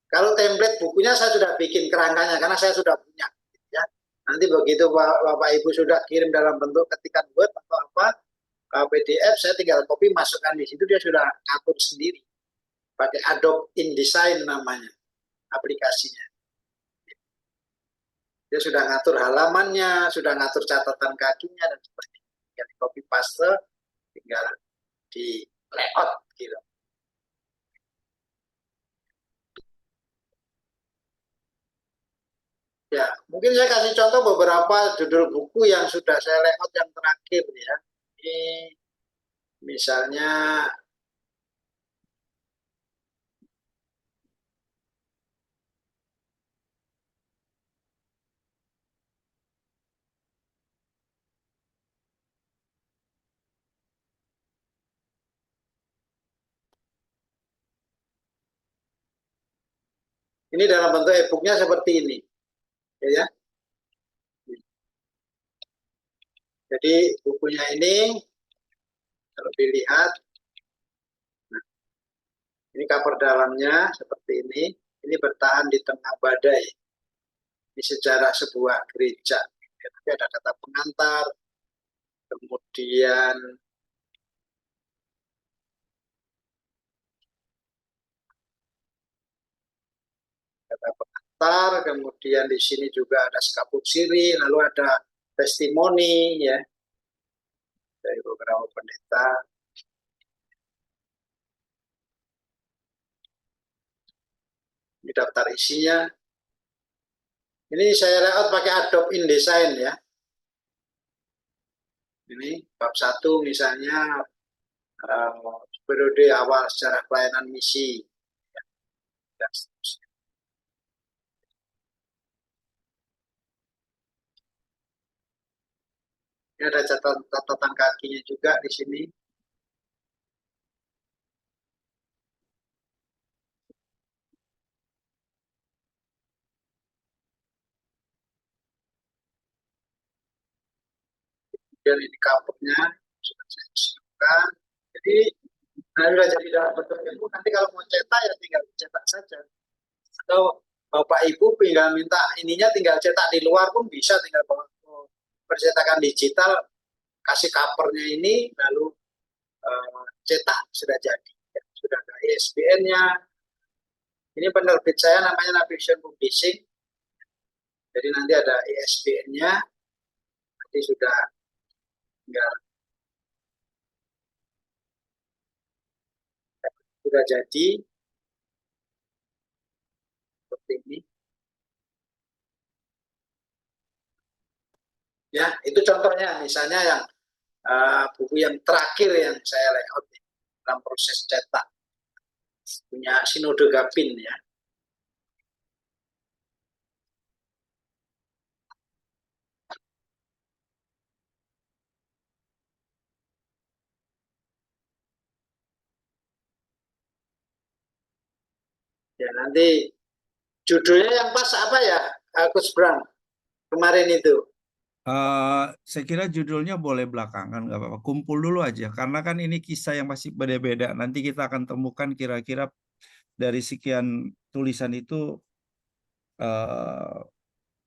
Kalau template bukunya saya sudah bikin kerangkanya, karena saya sudah punya. Gitu ya. Nanti begitu Bapak Ibu sudah kirim dalam bentuk ketikan Word atau apa, PDF, saya tinggal copy, masukkan di situ, dia sudah atur sendiri. Pakai Adobe InDesign namanya, aplikasinya. Dia sudah ngatur halamannya, sudah ngatur catatan kakinya, dan sebagainya. Tinggal di copy paste, tinggal di layout gitu. Ya, Mungkin saya kasih contoh beberapa judul buku yang sudah saya layout yang terakhir ya. Ini misalnya ini dalam bentuk e-booknya seperti ini. Ya. Jadi bukunya ini kalau dilihat, nah, ini cover dalamnya seperti ini. Ini bertahan di tengah badai. Ini sejarah sebuah gereja. Nanti ada kata pengantar, kemudian kata pengantar, kemudian di sini juga ada sekapuk siri, lalu ada testimoni ya dari beberapa pendeta. Ini daftar isinya. Ini saya layout pakai Adobe InDesign ya. Ini bab 1 misalnya periode awal sejarah pelayanan misi. Dan seterusnya. Ini ada catatan kakinya juga di sini. Kemudian ini covernya sudah saya siapkan. Jadi sudah jadi dalam bentuk ilmu. Nanti kalau mau cetak ya tinggal cetak saja. Atau Bapak Ibu tinggal minta ininya tinggal cetak di luar pun bisa, tinggal bawa percetakan digital, kasih covernya ini lalu cetak sudah jadi. Sudah ada ISBN-nya. Ini penerbit saya namanya Navision Publishing. Jadi nanti ada ISBN-nya. Nanti sudah tinggal sudah jadi seperti ini. Ya, itu contohnya. Misalnya yang buku yang terakhir yang saya layout dalam proses cetak. Punya Sinode Gapin ya. Ya, nanti judulnya yang pas apa ya, Coach Bram, kemarin itu? Saya kira judulnya boleh belakangan, nggak apa-apa. Kumpul dulu aja, karena kan ini kisah yang masih beda-beda. Nanti kita akan temukan kira-kira dari sekian tulisan itu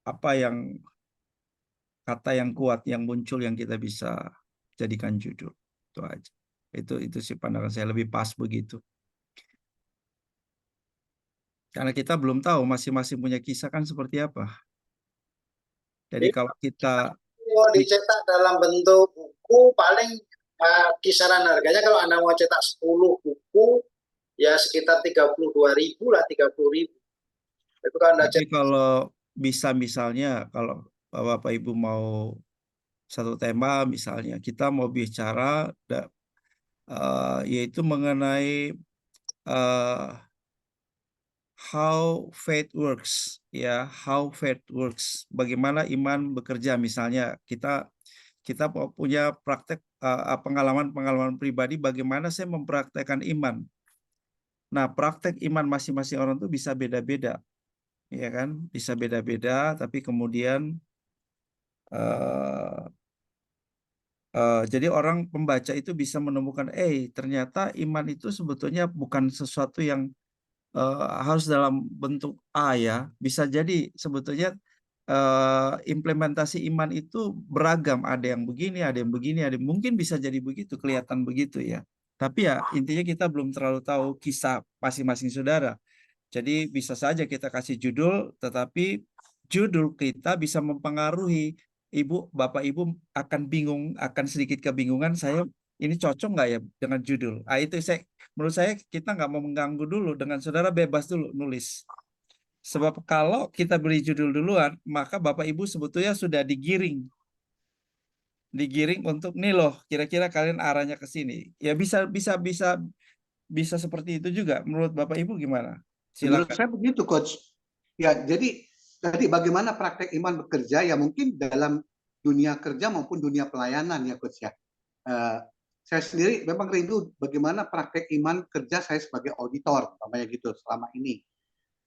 apa yang kata yang kuat yang muncul yang kita bisa jadikan judul. Itu aja. Itu sih pandangan saya, lebih pas begitu. Karena kita belum tahu masing-masing punya kisah kan seperti apa. Jadi kalau kita Mau dicetak dalam bentuk buku paling kisaran harganya kalau Anda mau cetak 10 buku ya sekitar 32.000 lah, 30.000. Itu kalau Anda tapi cetak, kalau bisa misalnya kalau Bapak Ibu mau satu tema misalnya kita mau bicara yaitu mengenai how faith works, ya, how faith works, bagaimana iman bekerja. Misalnya kita punya praktek pengalaman pribadi bagaimana saya mempraktekkan iman. Nah, praktek iman masing-masing orang itu bisa beda-beda, ya kan? Bisa beda-beda, tapi kemudian jadi orang pembaca itu bisa menemukan, ternyata iman itu sebetulnya bukan sesuatu yang harus dalam bentuk A ya, bisa jadi sebetulnya implementasi iman itu beragam, ada yang begini, ada yang begini, mungkin bisa jadi begitu, kelihatan begitu ya. Tapi ya intinya kita belum terlalu tahu kisah masing-masing saudara. Jadi bisa saja kita kasih judul, tetapi judul kita bisa mempengaruhi Bapak Ibu akan bingung, akan sedikit kebingungan, saya ini cocok nggak ya dengan judul. Itu menurut saya kita nggak mau mengganggu dulu, dengan saudara bebas dulu nulis. Sebab kalau kita beri judul duluan, maka Bapak Ibu sebetulnya sudah digiring untuk nih loh, kira-kira kalian arahnya ke sini. Ya bisa seperti itu juga. Menurut Bapak Ibu gimana? Menurut Silakan. saya begitu, Coach. Ya, jadi tadi bagaimana praktek iman bekerja ya mungkin dalam dunia kerja maupun dunia pelayanan ya, Coach ya. Saya sendiri memang rindu bagaimana praktek iman kerja saya sebagai auditor, namanya gitu selama ini.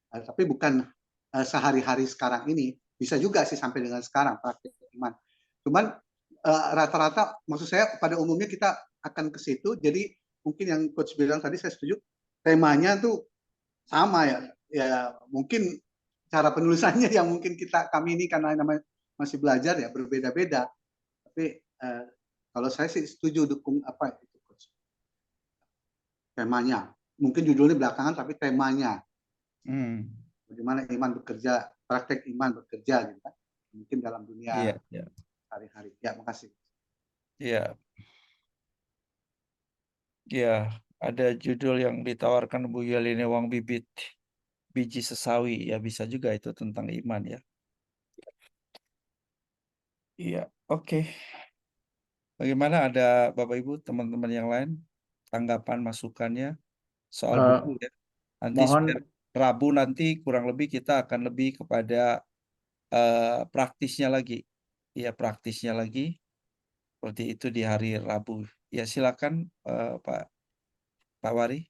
Tapi bukan sehari-hari sekarang ini. Bisa juga sih sampai dengan sekarang praktek iman. Cuman rata-rata, maksud saya pada umumnya kita akan ke situ. Jadi mungkin yang Coach bilang tadi saya setuju. Temanya tuh sama ya. Ya mungkin cara penulisannya yang mungkin kami ini karena namanya masih belajar ya berbeda-beda. Tapi kalau saya sih setuju dukung apa itu Coach. Temanya. Mungkin judulnya belakangan tapi temanya. Bagaimana iman bekerja, praktek iman bekerja gitu kan. Mungkin dalam dunia Iya. hari-hari. Ya, makasih. Iya. Ya, ada judul yang ditawarkan Bu Yelini Wang Bibit, Biji Sesawi. Ya, bisa juga itu tentang iman ya. Iya, oke. Bagaimana ada Bapak Ibu, teman-teman yang lain, tanggapan, masukannya soal buku ya. Nanti Mohon Rabu nanti kurang lebih kita akan lebih kepada praktisnya lagi. Ya, praktisnya lagi. Seperti itu di hari Rabu. Ya, silakan Pak Wari.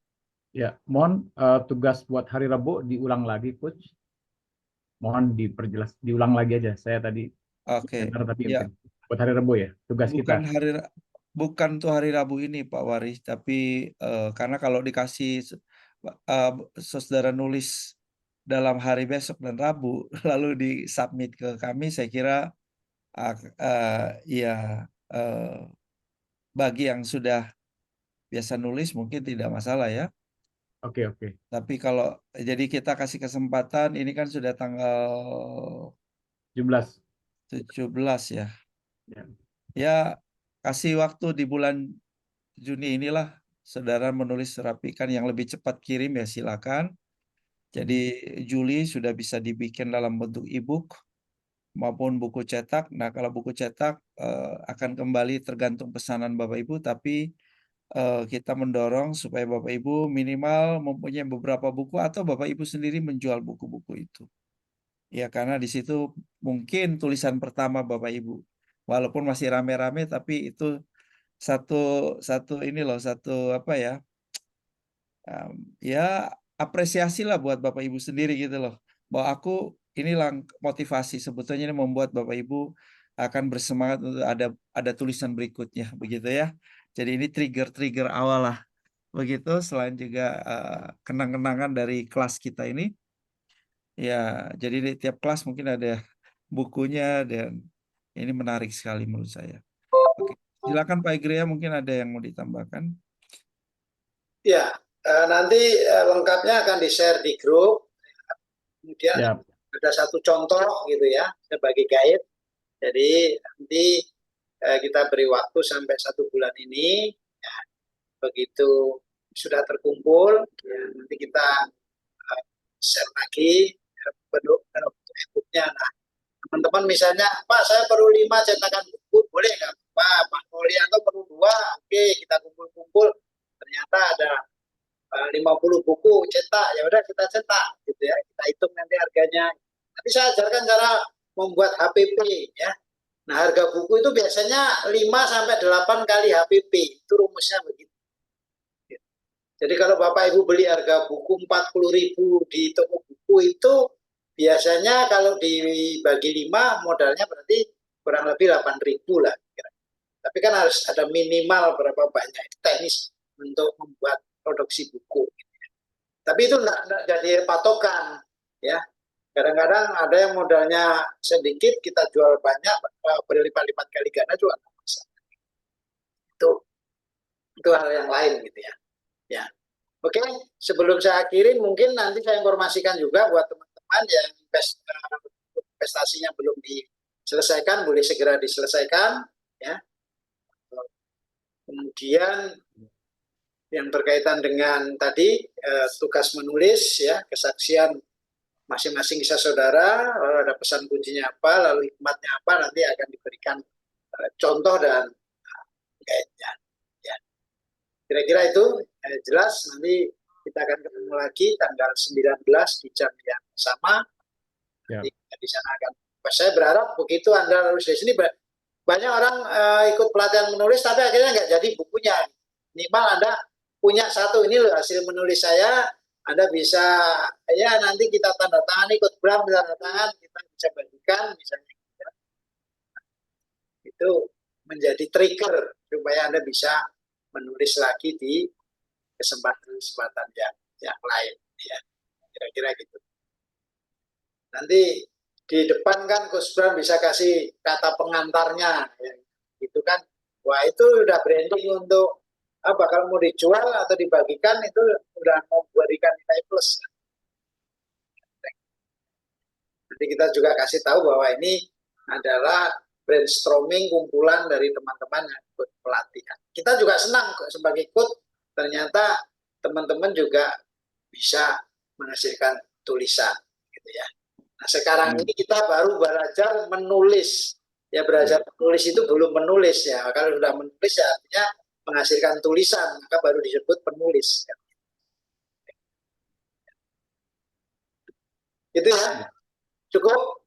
ya, mohon tugas buat hari Rabu diulang lagi, Coach. Mohon diperjelas, diulang lagi aja. Saya tadi Oke. dengar tapi Ya, mungkin buat hari Rabu ya, tugas bukan kita. bukan tuh hari Rabu ini Pak Waris, tapi karena kalau dikasih saudara nulis dalam hari besok dan Rabu, lalu disubmit ke kami, saya kira ya bagi yang sudah biasa nulis mungkin tidak masalah ya. Oke, oke. Tapi kalau jadi kita kasih kesempatan, ini kan sudah tanggal 17. 17 ya. Ya. Ya kasih waktu di bulan Juni inilah saudara menulis rapikan, yang lebih cepat kirim ya silakan. Jadi Juli sudah bisa dibikin dalam bentuk e-book maupun buku cetak. Nah, kalau buku cetak akan kembali tergantung pesanan Bapak Ibu, tapi kita mendorong supaya Bapak Ibu minimal mempunyai beberapa buku atau Bapak Ibu sendiri menjual buku-buku itu. Ya, karena di situ mungkin tulisan pertama Bapak Ibu. Walaupun masih rame-rame, tapi itu satu ini loh, satu apa ya? Ya apresiasi lah buat Bapak Ibu sendiri gitu loh. Bahwa aku inilah motivasi sebetulnya ini membuat Bapak Ibu akan bersemangat untuk ada tulisan berikutnya begitu ya. Jadi ini trigger awal lah. Begitu, selain juga kenang-kenangan dari kelas kita ini. Ya, jadi di tiap kelas mungkin ada bukunya dan ini menarik sekali menurut saya. Oke. Silakan Pak Igria, mungkin ada yang mau ditambahkan. Ya, nanti lengkapnya akan di-share di grup. Kemudian Ya. ada satu contoh gitu ya sebagai guide. Jadi nanti kita beri waktu sampai 1 bulan ini. Ya, begitu sudah terkumpul, ya, nanti kita share lagi bentuk e-booknya. Nah, teman-teman misalnya, Pak saya perlu 5 cetakan buku, boleh nggak? Pak Nolianto perlu 2, oke kita kumpul-kumpul. Ternyata ada 50 buku cetak, ya udah kita cetak gitu ya, kita hitung nanti harganya. Nanti saya ajarkan cara membuat HPP ya. Nah, harga buku itu biasanya 5-8 kali HPP, itu rumusnya begitu. Jadi kalau Bapak Ibu beli harga buku 40.000 di toko buku itu biasanya kalau dibagi 5 modalnya berarti kurang lebih 8.000 lah. Tapi kan harus ada minimal berapa banyak, itu teknis untuk membuat produksi buku. Tapi itu enggak jadi patokan ya. Kadang-kadang ada yang modalnya sedikit kita jual banyak berlipat-lipat kali ganda juga enggak masalah. Itu hal yang lain gitu ya. Ya. Oke, sebelum saya akhiri mungkin nanti saya informasikan juga buat teman-teman yang investasinya belum diselesaikan boleh segera diselesaikan ya. Kemudian yang berkaitan dengan tadi tugas menulis ya, kesaksian masing-masing kisah saudara, ada pesan kuncinya apa, lalu hikmatnya apa, nanti akan diberikan contoh dan guide-nya. Ya. Kira-kira itu jelas. Nanti kita akan ketemu lagi tanggal 19 di jam yang sama. Ya. Di sana akan. Saya berharap begitu Anda lulus dari sini, banyak orang ikut pelatihan menulis tapi akhirnya nggak jadi bukunya. Minimal Anda punya satu, ini loh hasil menulis saya. Anda bisa, ya nanti kita tanda tangan, ikut Bram tanda tangan, kita bisa bagikan misalnya. Itu menjadi trigger supaya Anda bisa menulis lagi di kesempatan yang lain. Ya, kira-kira gitu. Nanti di depan kan Coach Bram bisa kasih kata pengantarnya, ya. Itu kan, wah itu udah branding untuk bakal mau dijual atau dibagikan, itu udah mau berikan nilai plus. Nanti kita juga kasih tahu bahwa ini adalah brainstorming kumpulan dari teman-teman yang ikut pelatihan. Kita juga senang sebagai ikut, ternyata teman-teman juga bisa menghasilkan tulisan, gitu ya. Nah sekarang ini kita baru belajar menulis. Ya belajar menulis itu belum menulis ya. Kalau sudah menulis ya artinya menghasilkan tulisan, maka baru disebut penulis. Gitu ya. Cukup?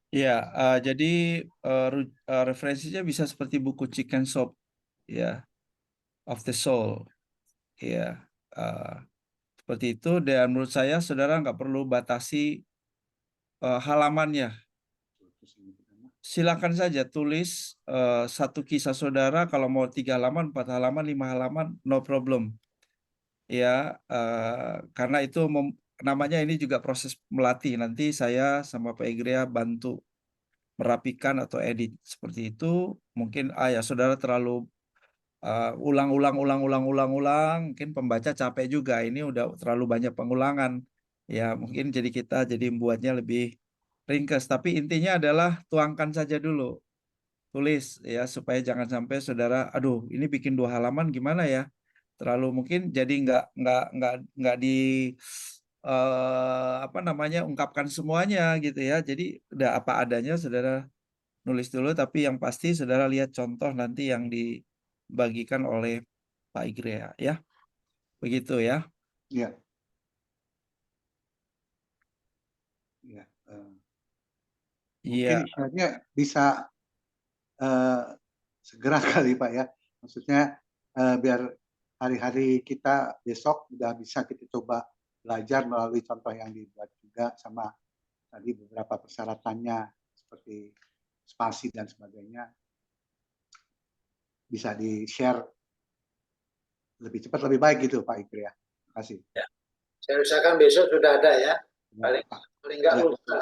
Ya, jadi referensinya bisa seperti buku Chicken Soup, ya, of the Soul, ya, seperti itu. Dan menurut saya saudara nggak perlu batasi halamannya. Silakan saja tulis satu kisah saudara, kalau mau 3 halaman, 4 halaman, 5 halaman, no problem. Ya, karena itu namanya ini juga proses melatih. Nanti saya sama Pak Igrea bantu merapikan atau edit seperti itu. Mungkin ya saudara terlalu ulang, mungkin pembaca capek juga. Ini udah terlalu banyak pengulangan. Ya, mungkin jadi kita jadi membuatnya lebih ringkas. Tapi intinya adalah tuangkan saja dulu. Tulis ya, supaya jangan sampai saudara, aduh ini bikin 2 halaman gimana ya? Terlalu mungkin jadi nggak di ungkapkan semuanya gitu ya. Jadi udah apa adanya saudara nulis dulu, tapi yang pasti saudara lihat contoh nanti yang dibagikan oleh Pak Igrea ya. Begitu ya. Ya. Ya. Mungkin Iya. istilahnya bisa segera kali Pak ya. Maksudnya biar hari-hari kita besok udah bisa kita coba belajar melalui contoh yang dibuat juga, sama tadi beberapa persyaratannya seperti spasi dan sebagainya bisa di-share lebih cepat lebih baik gitu Pak Igrea. Terima kasih. Ya. Saya usahakan besok sudah ada ya. Paling nggak Ya. lusa.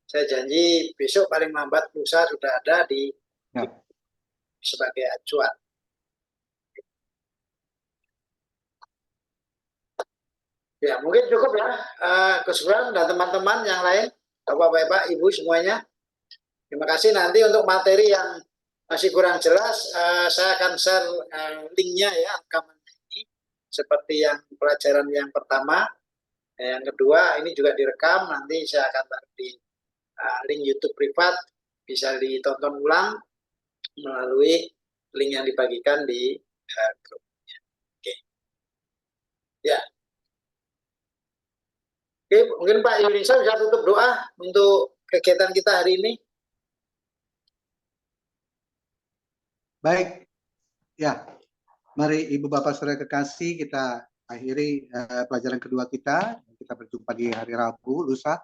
Saya janji besok paling lambat lusa sudah ada di sebagai acuan. Ya, mungkin cukup ya, Coach Bram dan teman-teman yang lain, Bapak-Bapak, Ibu semuanya. Terima kasih. Nanti untuk materi yang masih kurang jelas, saya akan share linknya ya, rekaman ini, seperti yang pelajaran yang pertama. Yang kedua, ini juga direkam, nanti saya akan taruh di link YouTube privat, bisa ditonton ulang melalui link yang dibagikan di grup. Oke. Ya. Oke, mungkin Pak Yunisa bisa tutup doa untuk kegiatan kita hari ini. Baik, ya. Mari Ibu Bapak Saudara kekasih, kita akhiri pelajaran kedua kita. Kita berjumpa di hari Rabu, lusa.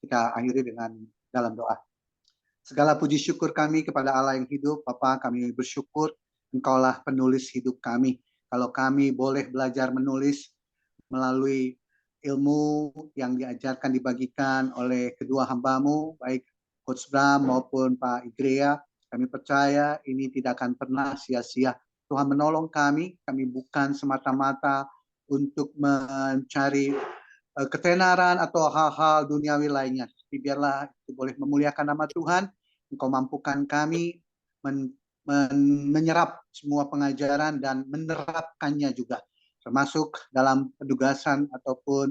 Kita akhiri dengan dalam doa. Segala puji syukur kami kepada Allah yang hidup. Bapa, kami bersyukur Engkaulah penulis hidup kami. Kalau kami boleh belajar menulis melalui ilmu yang diajarkan, dibagikan oleh kedua hamba-Mu, baik Coach Bram maupun Pak Igrea, kami percaya ini tidak akan pernah sia-sia. Tuhan menolong kami bukan semata-mata untuk mencari ketenaran atau hal-hal duniawi lainnya. Tapi biarlah itu boleh memuliakan nama Tuhan. Engkau mampukan kami menyerap semua pengajaran dan menerapkannya juga, termasuk dalam penugasan ataupun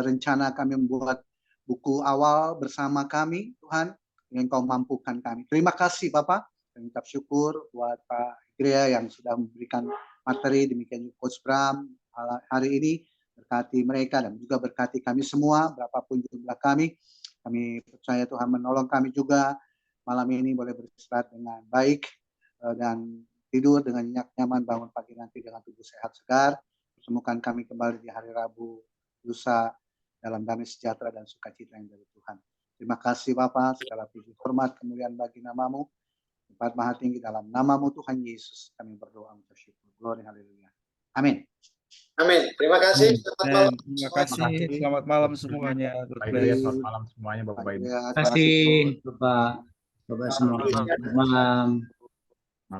rencana kami membuat buku awal bersama kami, Tuhan, yang Engkau mampukan kami. Terima kasih Bapak. Kami ucap syukur buat Pak Gria yang sudah memberikan materi, demikian juga Coach Bram hari ini. Berkati mereka dan juga berkati kami semua, berapapun jumlah kami. Kami percaya Tuhan menolong kami juga malam ini boleh beristirahat dengan baik dan tidur dengan nyenyak nyaman, bangun pagi nanti dengan tubuh sehat segar. Pertemukan kami kembali di hari Rabu lusa dalam damai sejahtera dan sukacita yang dari Tuhan. Terima kasih Bapa, segala puji hormat kemuliaan bagi namamu. Tempat maha tinggi dalam namamu Tuhan Yesus kami berdoa mengucap syukur. Glory haleluya. Amin. Amin. Terima kasih. Selamat malam. Terima kasih. Selamat malam semuanya. God Pak Gria, bless. selamat malam semuanya Bapak Ibu. Terima Terima kasih Bapak. Bapak semua. Selamat malam.